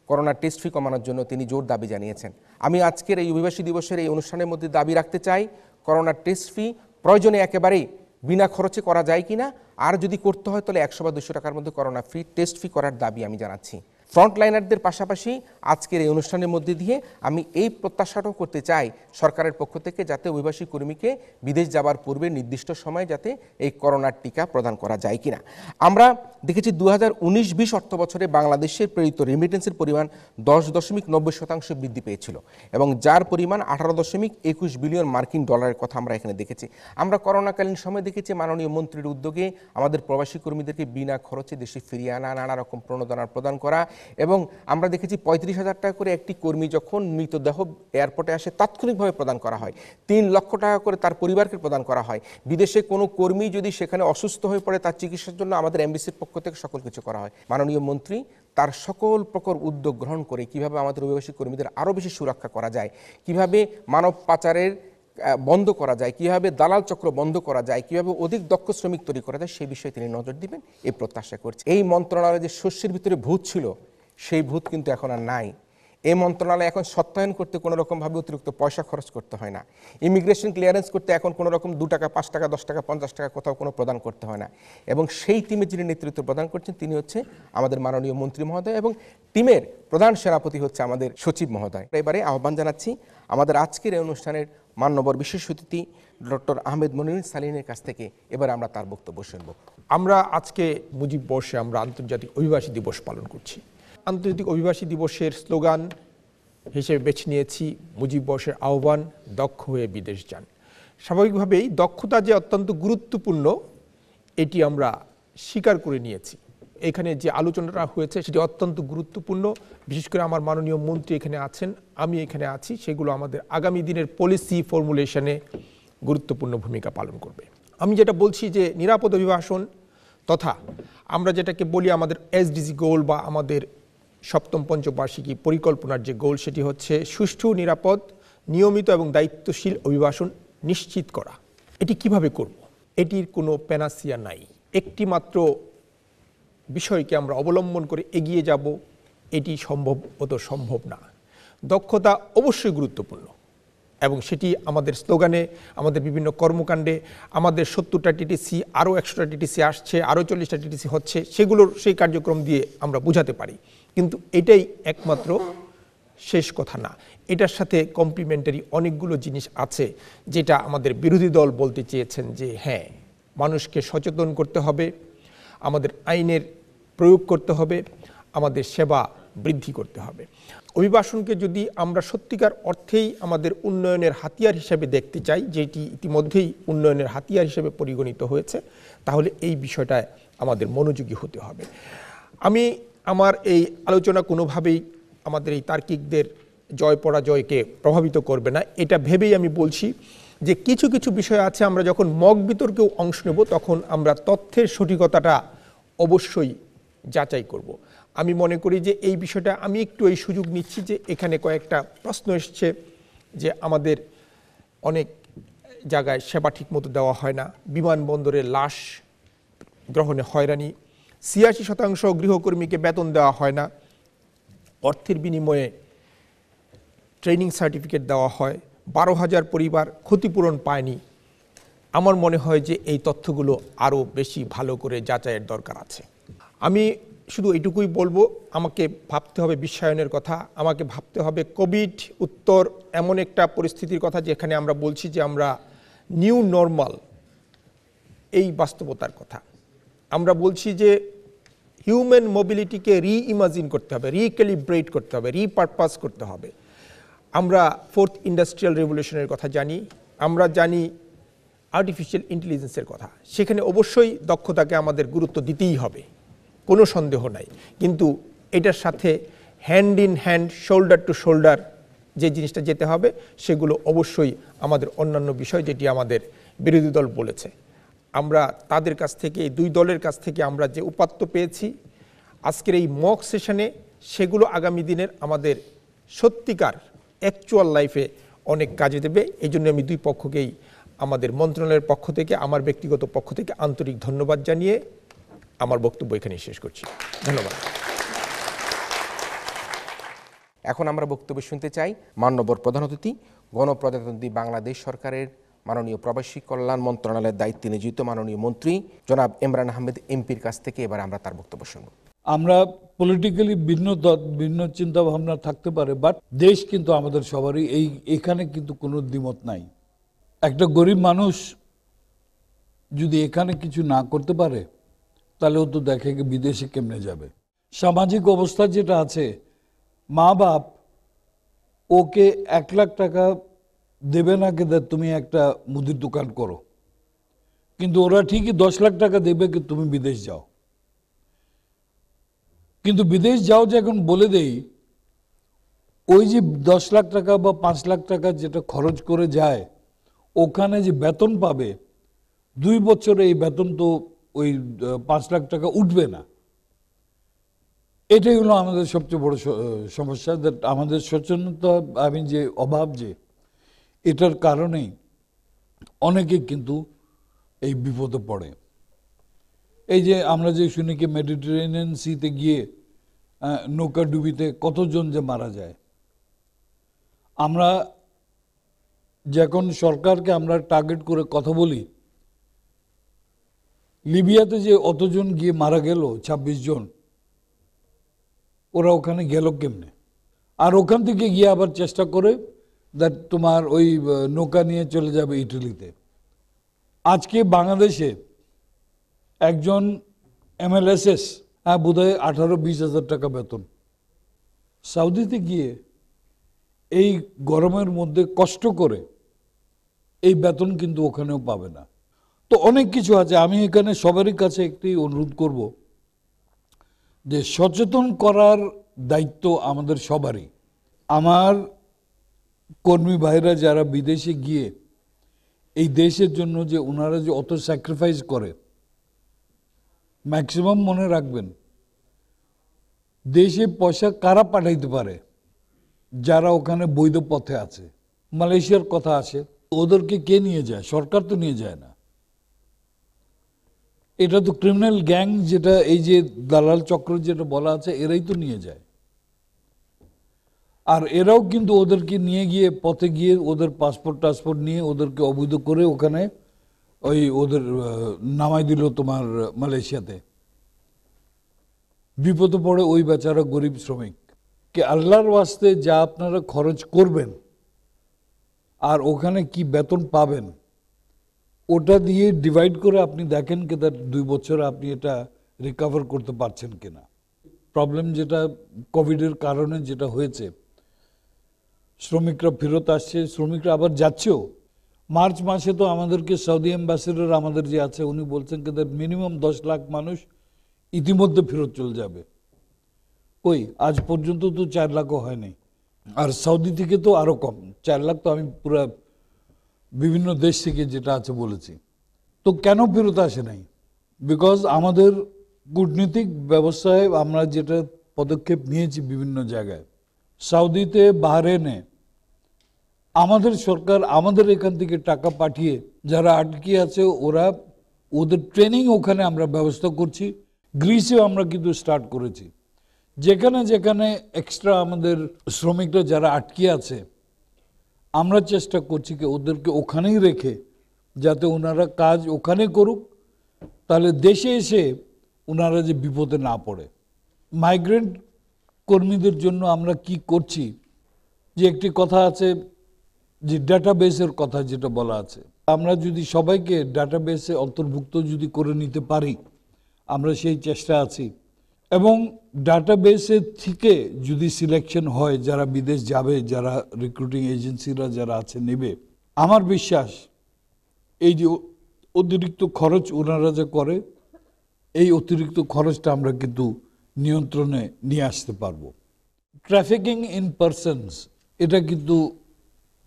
Speaker 2: করোনা টেস্ট ফি কমানোর জন্য তিনি জোর দাবি জানিয়েছেন। আমি আজকের এই অভিবাসী দিবসের এই অনুষ্ঠানের মধ্যে দাবি রাখতে চাই, করোনা টেস্ট ফি প্রয়োজনে একেবারেই বিনা খরচে করা যায় কিনা, আর যদি করতে হয় তাহলে 100 বা 200 টাকার মধ্যে করোনা ফ্রি টেস্ট ফি করার দাবি আমি জানাচ্ছি। ফ্রন্টলাইনারদের পাশাপাশি আজকের এই অনুষ্ঠানের মধ্যে দিয়ে আমি এই প্রত্যাশাটাও করতে চাই সরকারের পক্ষ থেকে, যাতে অভিবাসী কর্মীকে বিদেশ যাবার পূর্বে নির্দিষ্ট সময়ে যাতে এই করোনার টিকা প্রদান করা যায় কিনা। আমরা দেখেছি 2019-20 অর্থ বছরে বাংলাদেশের প্রেরিত রেমিটেন্সের পরিমাণ 10.90% বৃদ্ধি পেয়েছিল এবং যার পরিমাণ 18.21 বিলিয়ন মার্কিন ডলারের কথা আমরা এখানে দেখেছি। আমরা করোনাকালীন সময় দেখেছি মাননীয় মন্ত্রীর উদ্যোগে আমাদের প্রবাসী কর্মীদেরকে বিনা খরচে দেশে ফিরিয়ে আনা, নানা রকম প্রণোদনা প্রদান করা, এবং আমরা দেখেছি 35,000 টাকা করে একটি কর্মী যখন মৃতদেহ এয়ারপোর্টে আসে তাৎক্ষণিকভাবে প্রদান করা হয়, 3 লক্ষ টাকা করে তার পরিবারকে প্রদান করা হয়। বিদেশে কোনো কর্মী যদি সেখানে অসুস্থ হয়ে পড়ে তার চিকিৎসার জন্য আমাদের এমবিসির পক্ষ থেকে সকল কিছু করা হয়। মাননীয় মন্ত্রী তার সকল প্রকার উদ্যোগ গ্রহণ করে কিভাবে আমাদের অভিবাসী কর্মীদের আরও বেশি সুরক্ষা করা যায়, কিভাবে মানব পাচারের বন্ধ করা যায়, কিভাবে দালাল চক্র বন্ধ করা যায়, কিভাবে অধিক দক্ষ শ্রমিক তৈরি করা যায় সেই বিষয়ে তিনি নজর দিবেন এই প্রত্যাশা করছি। এই মন্ত্রণালয়ে যে শস্যের ভিতরে ভূত ছিল সেই ভূত কিন্তু এখন আর নাই। এই মন্ত্রণালয় এখন সত্যায়ন করতে কোনো রকমভাবে অতিরিক্ত পয়সা খরচ করতে হয় না। ইমিগ্রেশন ক্লিয়ারেন্স করতে এখন কোনো রকম 2 টাকা 5 টাকা 10 টাকা 50 টাকা কোথাও কোনো প্রদান করতে হয় না। এবং সেই টিমে যিনি নেতৃত্ব প্রদান করছেন তিনি হচ্ছে আমাদের মাননীয় মন্ত্রী মহোদয় এবং টিমের প্রধান সেনাপতি হচ্ছে আমাদের সচিব মহোদয়। এবারে আহ্বান জানাচ্ছি আমাদের আজকের এই অনুষ্ঠানের মান্যবর বিশেষ অতিথি ডক্টর আহমেদ মনির সালিনের কাছ থেকে এবার আমরা তার বক্তব্য শুনব।
Speaker 9: আমরা আজকে মুজিব বর্ষে আমরা আন্তর্জাতিক অভিবাসী দিবস পালন করছি। আন্তর্জাতিক অভিবাসী দিবসের স্লোগান হিসেবে বেছে নিয়েছি মুজিব বর্ষের আহ্বান, দক্ষ হয়ে বিদেশ যান। স্বাভাবিকভাবেই দক্ষতা যে অত্যন্ত গুরুত্বপূর্ণ এটি আমরা স্বীকার করে নিয়েছি। এখানে যে আলোচনাটা হয়েছে সেটি অত্যন্ত গুরুত্বপূর্ণ, বিশেষ করে আমার মাননীয় মন্ত্রী এখানে আছেন, আমি এখানে আছি, সেগুলো আমাদের আগামী দিনের পলিসি ফর্মুলেশনে গুরুত্বপূর্ণ ভূমিকা পালন করবে। আমি যেটা বলছি যে নিরাপদ অভিবাসন তথা আমরা যেটাকে বলি আমাদের এসডিজি গোল বা আমাদের 7ম পঞ্চবার্ষিকী পরিকল্পনার যে গোল, সেটি হচ্ছে সুষ্ঠু, নিরাপদ, নিয়মিত এবং দায়িত্বশীল অভিবাসন নিশ্চিত করা। এটি কিভাবে করব? এটির কোনো প্যানাসিয়া নাই। একটি মাত্র বিষয়কে আমরা অবলম্বন করে এগিয়ে যাব এটি সম্ভব না। দক্ষতা অবশ্যই গুরুত্বপূর্ণ এবং সেটি আমাদের স্লোগানে, আমাদের বিভিন্ন কর্মকাণ্ডে, আমাদের 70টা টিটিসি, আরও 100টা টিটিসি আসছে, আরও 40টা টিটিসি হচ্ছে, সেগুলোর সেই কার্যক্রম দিয়ে আমরা বোঝাতে পারি। কিন্তু এটাই একমাত্র শেষ কথা না, এটার সাথে কমপ্লিমেন্টারি অনেকগুলো জিনিস আছে যেটা আমাদের বিরোধী দল বলতে চেয়েছেন যে হ্যাঁ, মানুষকে সচেতন করতে হবে, আমাদের আইনের প্রয়োগ করতে হবে, আমাদের সেবা বৃদ্ধি করতে হবে। অভিবাসনকে যদি আমরা সত্যিকার অর্থেই আমাদের উন্নয়নের হাতিয়ার হিসেবে দেখতে চাই, যেটি ইতিমধ্যেই উন্নয়নের হাতিয়ার হিসেবে পরিগণিত হয়েছে, তাহলে এই বিষয়টায় আমাদের মনোযোগী হতে হবে। আমি আমার এই আলোচনা কোনোভাবেই আমাদের এই তার্কিকদের জয় পরাজয়কে প্রভাবিত করবে না, এটা ভেবেই আমি বলছি যে কিছু কিছু বিষয় আছে আমরা যখন মক বিতর্কেও অংশ নেব তখন আমরা তথ্যের সঠিকতাটা অবশ্যই যাচাই করব। আমি মনে করি যে এই বিষয়টা আমি একটু এই সুযোগ নিচ্ছি যে এখানে কয়েকটা প্রশ্ন এসছে যে আমাদের অনেক জায়গায় সেবা ঠিকমতো দেওয়া হয় না, বিমানবন্দরে লাশ গ্রহণে হয়রানি, 86% গৃহকর্মীকে বেতন দেওয়া হয় না, অর্থের বিনিময়ে ট্রেনিং সার্টিফিকেট দেওয়া হয়, 12,000 পরিবার ক্ষতিপূরণ পায়নি। আমার মনে হয় যে এই তথ্যগুলো আরও বেশি ভালো করে যাচাইয়ের দরকার আছে। আমি শুধু এইটুকুই বলবো, আমাকে ভাবতে হবে বিশ্বায়নের কথা, আমাকে ভাবতে হবে কোভিড উত্তর এমন একটা পরিস্থিতির কথা যেখানে আমরা বলছি যে আমরা নিউ নর্মাল, এই বাস্তবতার কথা। আমরা বলছি যে হিউম্যান মোবিলিটিকে রিইমাজিন করতে হবে, রিক্যালিব্রেট করতে হবে, রিপারপাস করতে হবে। আমরা 4th ইন্ডাস্ট্রিয়াল রেভলিউশনের কথা জানি, আমরা জানি আর্টিফিশিয়াল ইন্টেলিজেন্সের কথা, সেখানে অবশ্যই দক্ষতাকে আমাদের গুরুত্ব দিতেই হবে, কোনো সন্দেহ নাই। কিন্তু এটার সাথে hand in hand, shoulder two shoulder যে জিনিসটা যেতে হবে, সেগুলো অবশ্যই আমাদের অন্যান্য বিষয়, যেটি আমাদের বিরোধী দল বলেছে। আমরা তাদের কাছ থেকে, এই দুই দলের কাছ থেকে আমরা যে উপাত্ত পেয়েছি আজকের এই মক সেশনে, সেগুলো আগামী দিনের আমাদের সত্যিকার অ্যাকচুয়াল লাইফে অনেক কাজে দেবে। এই জন্য আমি দুই পক্ষকেই আমাদের মন্ত্রণালয়ের পক্ষ থেকে, আমার ব্যক্তিগত পক্ষ থেকে আন্তরিক ধন্যবাদ জানিয়ে আমার বক্তব্য এখানে শেষ করছি। ধন্যবাদ।
Speaker 2: এখন আমরা বক্তব্য শুনতে চাই মাননীয় প্রধান অতিথি, গণপ্রজাতন্ত্রী বাংলাদেশ সরকারের মাননীয় প্রবাসী কল্যাণ মন্ত্রণালয়ের দায়িত্বে নিযুক্ত মাননীয় মন্ত্রী জনাব ইমরান আহমেদ এমপির কাছ থেকে। এবার আমরা তার বক্তব্য শুনব।
Speaker 10: আমরা পলিটিক্যালি ভিন্ন চিন্তা ভাবনা থাকতে পারে, বাট দেশ কিন্তু আমাদের সবারই। এখানে কিন্তু কোনো দ্বিমত নাই। একটা গরিব মানুষ যদি এখানে কিছু না করতে পারে, তাহলে ও তো দেখে বিদেশে কেমনে যাবে। সামাজিক অবস্থা যেটা আছে, মা বাপ ওকে 1 লাখ টাকা দেবে না কি তুমি একটা মুদির দোকান করো, কিন্তু ওরা ঠিকই 10 লাখ টাকা দেবে কি তুমি বিদেশ যাও। কিন্তু বিদেশ যাও যে এখন বলে দেই, ওই যে 10 লাখ টাকা বা 5 লাখ টাকা যেটা খরচ করে যায়, ওখানে যে বেতন পাবে 2 বছরে এই বেতন তো ওই 5 লাখ টাকা উঠবে না। এটাই হলো আমাদের সবচেয়ে বড় সমস্যা, আমাদের সচেতনতা যে অভাব, যে এটার কারণেই অনেকে কিন্তু এই বিপদে পড়ে। এই যে আমরা যে শুনি কি মেডিটেরেনিয়ান সিতে গিয়ে নৌকা ডুবিতে কতজন যে মারা যায়। আমরা যখন সরকারকে আমরা টার্গেট করে কথা বলি, লিবিয়াতে যে অতজন গিয়ে মারা গেল 26 জন, ওরা ওখানে গেল কেমনে? আর ওখান থেকে গিয়ে আবার চেষ্টা করে তোমার ওই নৌকা নিয়ে চলে যাবে ইটালিতে। আজকে বাংলাদেশে একজন MLSS বোধহয় 18-20 হাজার টাকা বেতন। সৌদিতে গিয়ে এই গরমের মধ্যে কষ্ট করে এই বেতন কিন্তু ওখানেও পাবে না। তো অনেক কিছু আছে। আমি এখানে সবারই কাছে একটি অনুরোধ করব যে সচেতন করার দায়িত্ব আমাদের সবারই। আমার কর্মী ভাইরা যারা বিদেশে গিয়ে এই দেশের জন্য যে ওনারা যে অত স্যাক্রিফাইস করে, ম্যাক্সিমাম মনে রাখবেন দেশে পয়সা কারা পাঠাইতে পারে? যারা ওখানে বৈধ পথে আছে। মালয়েশিয়ার কথা আসে, ওদেরকে কে নিয়ে যায়? সরকার তো নিয়ে যায় না। এটা তো ক্রিমিনাল গ্যাং, যেটা এই যে দালাল চক্র যেটা বলা আছে, এরাই তো নিয়ে যায়। আর এরাও কিন্তু ওদেরকে নিয়ে গিয়ে পথে গিয়ে ওদের পাসপোর্ট নিয়ে ওদেরকে অবৈধ করে ওখানে ওই ওদের নামাই দিল তোমার মালয়েশিয়াতে। বিপদে পড়ে ওই বেচারা গরিব শ্রমিক। কে আল্লাহর ওয়াস্তে যা আপনারা খরচ করবেন আর ওখানে কি বেতন পাবেন, ওটা দিয়ে ডিভাইড করে আপনি দেখেন কি 2 বছরে আপনি এটা রিকভার করতে পারছেন কিনা। প্রবলেম যেটা কোভিডের কারণে যেটা হয়েছে, শ্রমিকরা ফেরত আসছে, শ্রমিকরা আবার যাচ্ছেও। মার্চ মাসে তো আমাদেরকে সৌদি অ্যাম্বাসেডর আমাদের যে আছে, উনি বলছেন কি মিনিমাম 10 লাখ মানুষ ইতিমধ্যে ফেরত চলে যাবে। কই আজ পর্যন্ত তো 4 লাখও হয়নি। আর সৌদি থেকে তো আরো কম, 4 লাখ তো আমি পুরা বিভিন্ন দেশ থেকে যেটা আছে বলেছি। তো কেন ফেরত আসে নাই? বিকজ আমাদের কূটনীতিক ব্যবস্থায় আমরা যেটা পদক্ষেপ নিয়েছি বিভিন্ন জায়গায়, সৌদিতে, বাহরেনে আমাদের সরকার আমাদের এখান থেকে টাকা পাঠিয়ে যারা আটকে আছে ওদের ট্রেনিং ওখানে আমরা ব্যবস্থা করছি। গ্রিসেও আমরা কিন্তু স্টার্ট করেছি। যেখানে যেখানে এক্সট্রা আমাদের শ্রমিকরা যারা আটকে আছে, আমরা চেষ্টা করছি কি ওদেরকে ওখানেই রেখে যাতে ওনারা কাজ ওখানে করুক, তাহলে দেশে এসে ওনারা যে বিপদে না পড়ে। মাইগ্রেন্ট কর্মীদের জন্য আমরা কি করছি, যে একটি কথা আছে যে ডাটাবেসের কথা যেটা বলা আছে, আমরা যদি সবাইকে ডাটাবেসে অন্তর্ভুক্ত যদি করে নিতে পারি, আমরা সেই চেষ্টা আছি। এবং ডাটাবেসে থেকে যদি সিলেকশন হয় যারা বিদেশ যাবে, যারা রিক্রুটিং এজেন্সিরা যারা আছে নেবে, আমার বিশ্বাস এই যে অতিরিক্ত খরচ ওনারা যে করে, এই অতিরিক্ত খরচটা আমরা কিন্তু নিয়ন্ত্রণে নিয়ে আসতে পারবো। ট্রাফিকিং ইন পারসনস, এটা কিন্তু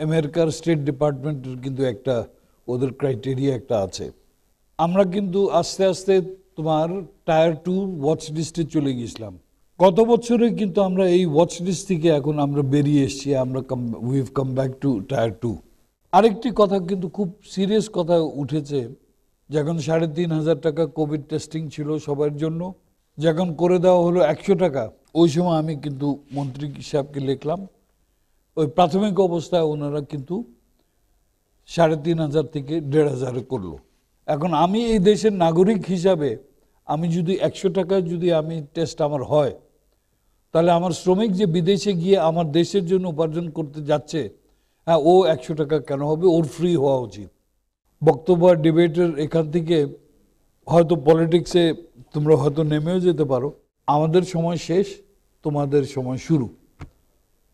Speaker 10: আমেরিকার স্টেট ডিপার্টমেন্টের কিন্তু একটা ওদের ক্রাইটেরিয়া একটা আছে। আমরা কিন্তু আস্তে আস্তে তোমার টায়ার 2 ওয়াচ লিস্টে চলে গেছিলাম। গত বছরে কিন্তু আমরা এই ওয়াচ লিস্ট থেকে এখন আমরা বেরিয়ে এসেছি, আমরা we've come back to tier 2। আরেকটি কথা কিন্তু খুব সিরিয়াস কথা উঠেছে, যখন 3,500 টাকা কোভিড টেস্টিং ছিল সবার জন্য, যখন করে দেওয়া হলো 100 টাকা, ওই সময় আমি কিন্তু মন্ত্রী সাহেবকে লিখলাম, ওই প্রাথমিক অবস্থায় ওনারা কিন্তু 3,500 থেকে 1,500 করলো। এখন আমি এই দেশের নাগরিক হিসাবে আমি যদি 100 টাকায় যদি আমি টেস্ট আমার হয়, তাহলে আমার শ্রমিক যে বিদেশে গিয়ে আমার দেশের জন্য উপার্জন করতে যাচ্ছে, হ্যাঁ, ও 100 টাকা কেন হবে, ওর ফ্রি হওয়া উচিত। বক্তব্য ডিবেটের এখান থেকে হয়তো পলিটিক্সে তোমরা হয়তো নেমেও যেতে পারো। আমাদের সময় শেষ, তোমাদের সময় শুরু,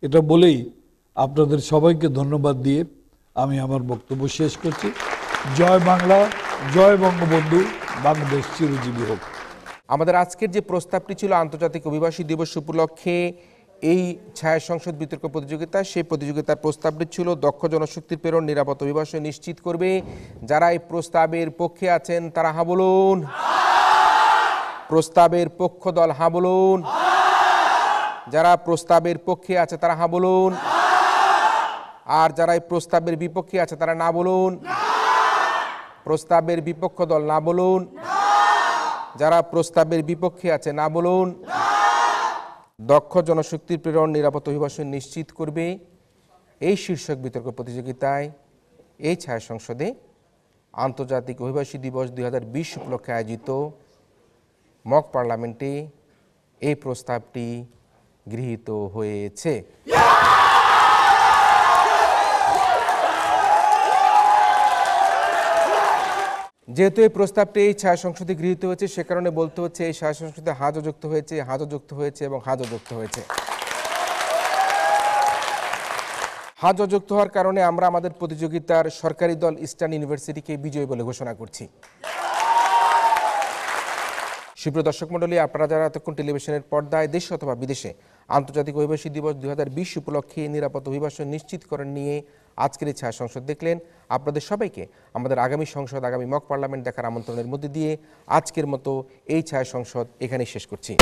Speaker 10: এটা বলেই আপনাদের সবাইকে ধন্যবাদ দিয়ে আমি আমার বক্তব্য শেষ করছি। জয় বাংলা, জয় বঙ্গবন্ধু, বাংলাদেশ চিরজীবী হোক।
Speaker 2: আমাদের আজকের যে প্রস্তাবটি ছিল আন্তর্জাতিক অভিবাসী দিবস উপলক্ষে এই ছায়া সংসদ বিতর্ক প্রতিযোগিতা, সেই প্রতিযোগিতার প্রস্তাবটি ছিল দক্ষ জনশক্তির প্রেরণ নিরাপদ অভিবাসন নিশ্চিত করবে। যারা এই প্রস্তাবের পক্ষে আছেন তারা হা বলুন। প্রস্তাবের পক্ষ দল হা বলুন। যারা প্রস্তাবের পক্ষে আছে তারা হা বলুন। আর যারা এই প্রস্তাবের বিপক্ষে আছে তারা না বলুন। প্রস্তাবের বিপক্ষ দল না বলুন। যারা প্রস্তাবের বিপক্ষে আছে না বলুন। দক্ষ জনশক্তির প্রেরণ নিরাপদ অভিবাসন নিশ্চিত করবে, এই শীর্ষক বিতর্ক প্রতিযোগিতায় এই ছায়া সংসদে আন্তর্জাতিক অভিবাসী দিবস 2020 উপলক্ষে আয়োজিত মক পার্লামেন্টে এই প্রস্তাবটি গৃহীত হয়েছে। যেহেতু এই প্রস্তাবটি এই ছায়া সংসদে গৃহীত হয়েছে, সে কারণে বলতে হচ্ছে এই ছায়া সংসদে হাজও যুক্ত হয়েছে, হাজও যুক্ত হয়েছে এবং হাজও যুক্ত হয়েছে। হাজও যুক্ত হওয়ার কারণে আমরা আমাদের প্রতিযোগিতার সরকারি দল ইস্টার্ন ইউনিভার্সিটিকে বিজয়ী বলে ঘোষণা করছি। সুপ্রিয় দর্শক মণ্ডলী, আপনারা যারা এতক্ষণ টেলিভিশনের পর্দায় দেশে অথবা বিদেশে আন্তর্জাতিক অভিবাসী দিবস 2020 উপলক্ষে নিরাপদ অভিবাসন নিশ্চিতকরণ নিয়ে আজকের এই ছায়া সংসদ দেখলেন, আপনাদের সবাইকে আমাদের আগামী সংসদ, আগামী মক পার্লামেন্ট দেখার আমন্ত্রণের মধ্যে দিয়ে আজকের মতো এই ছায়া সংসদ এখানেই শেষ করছি।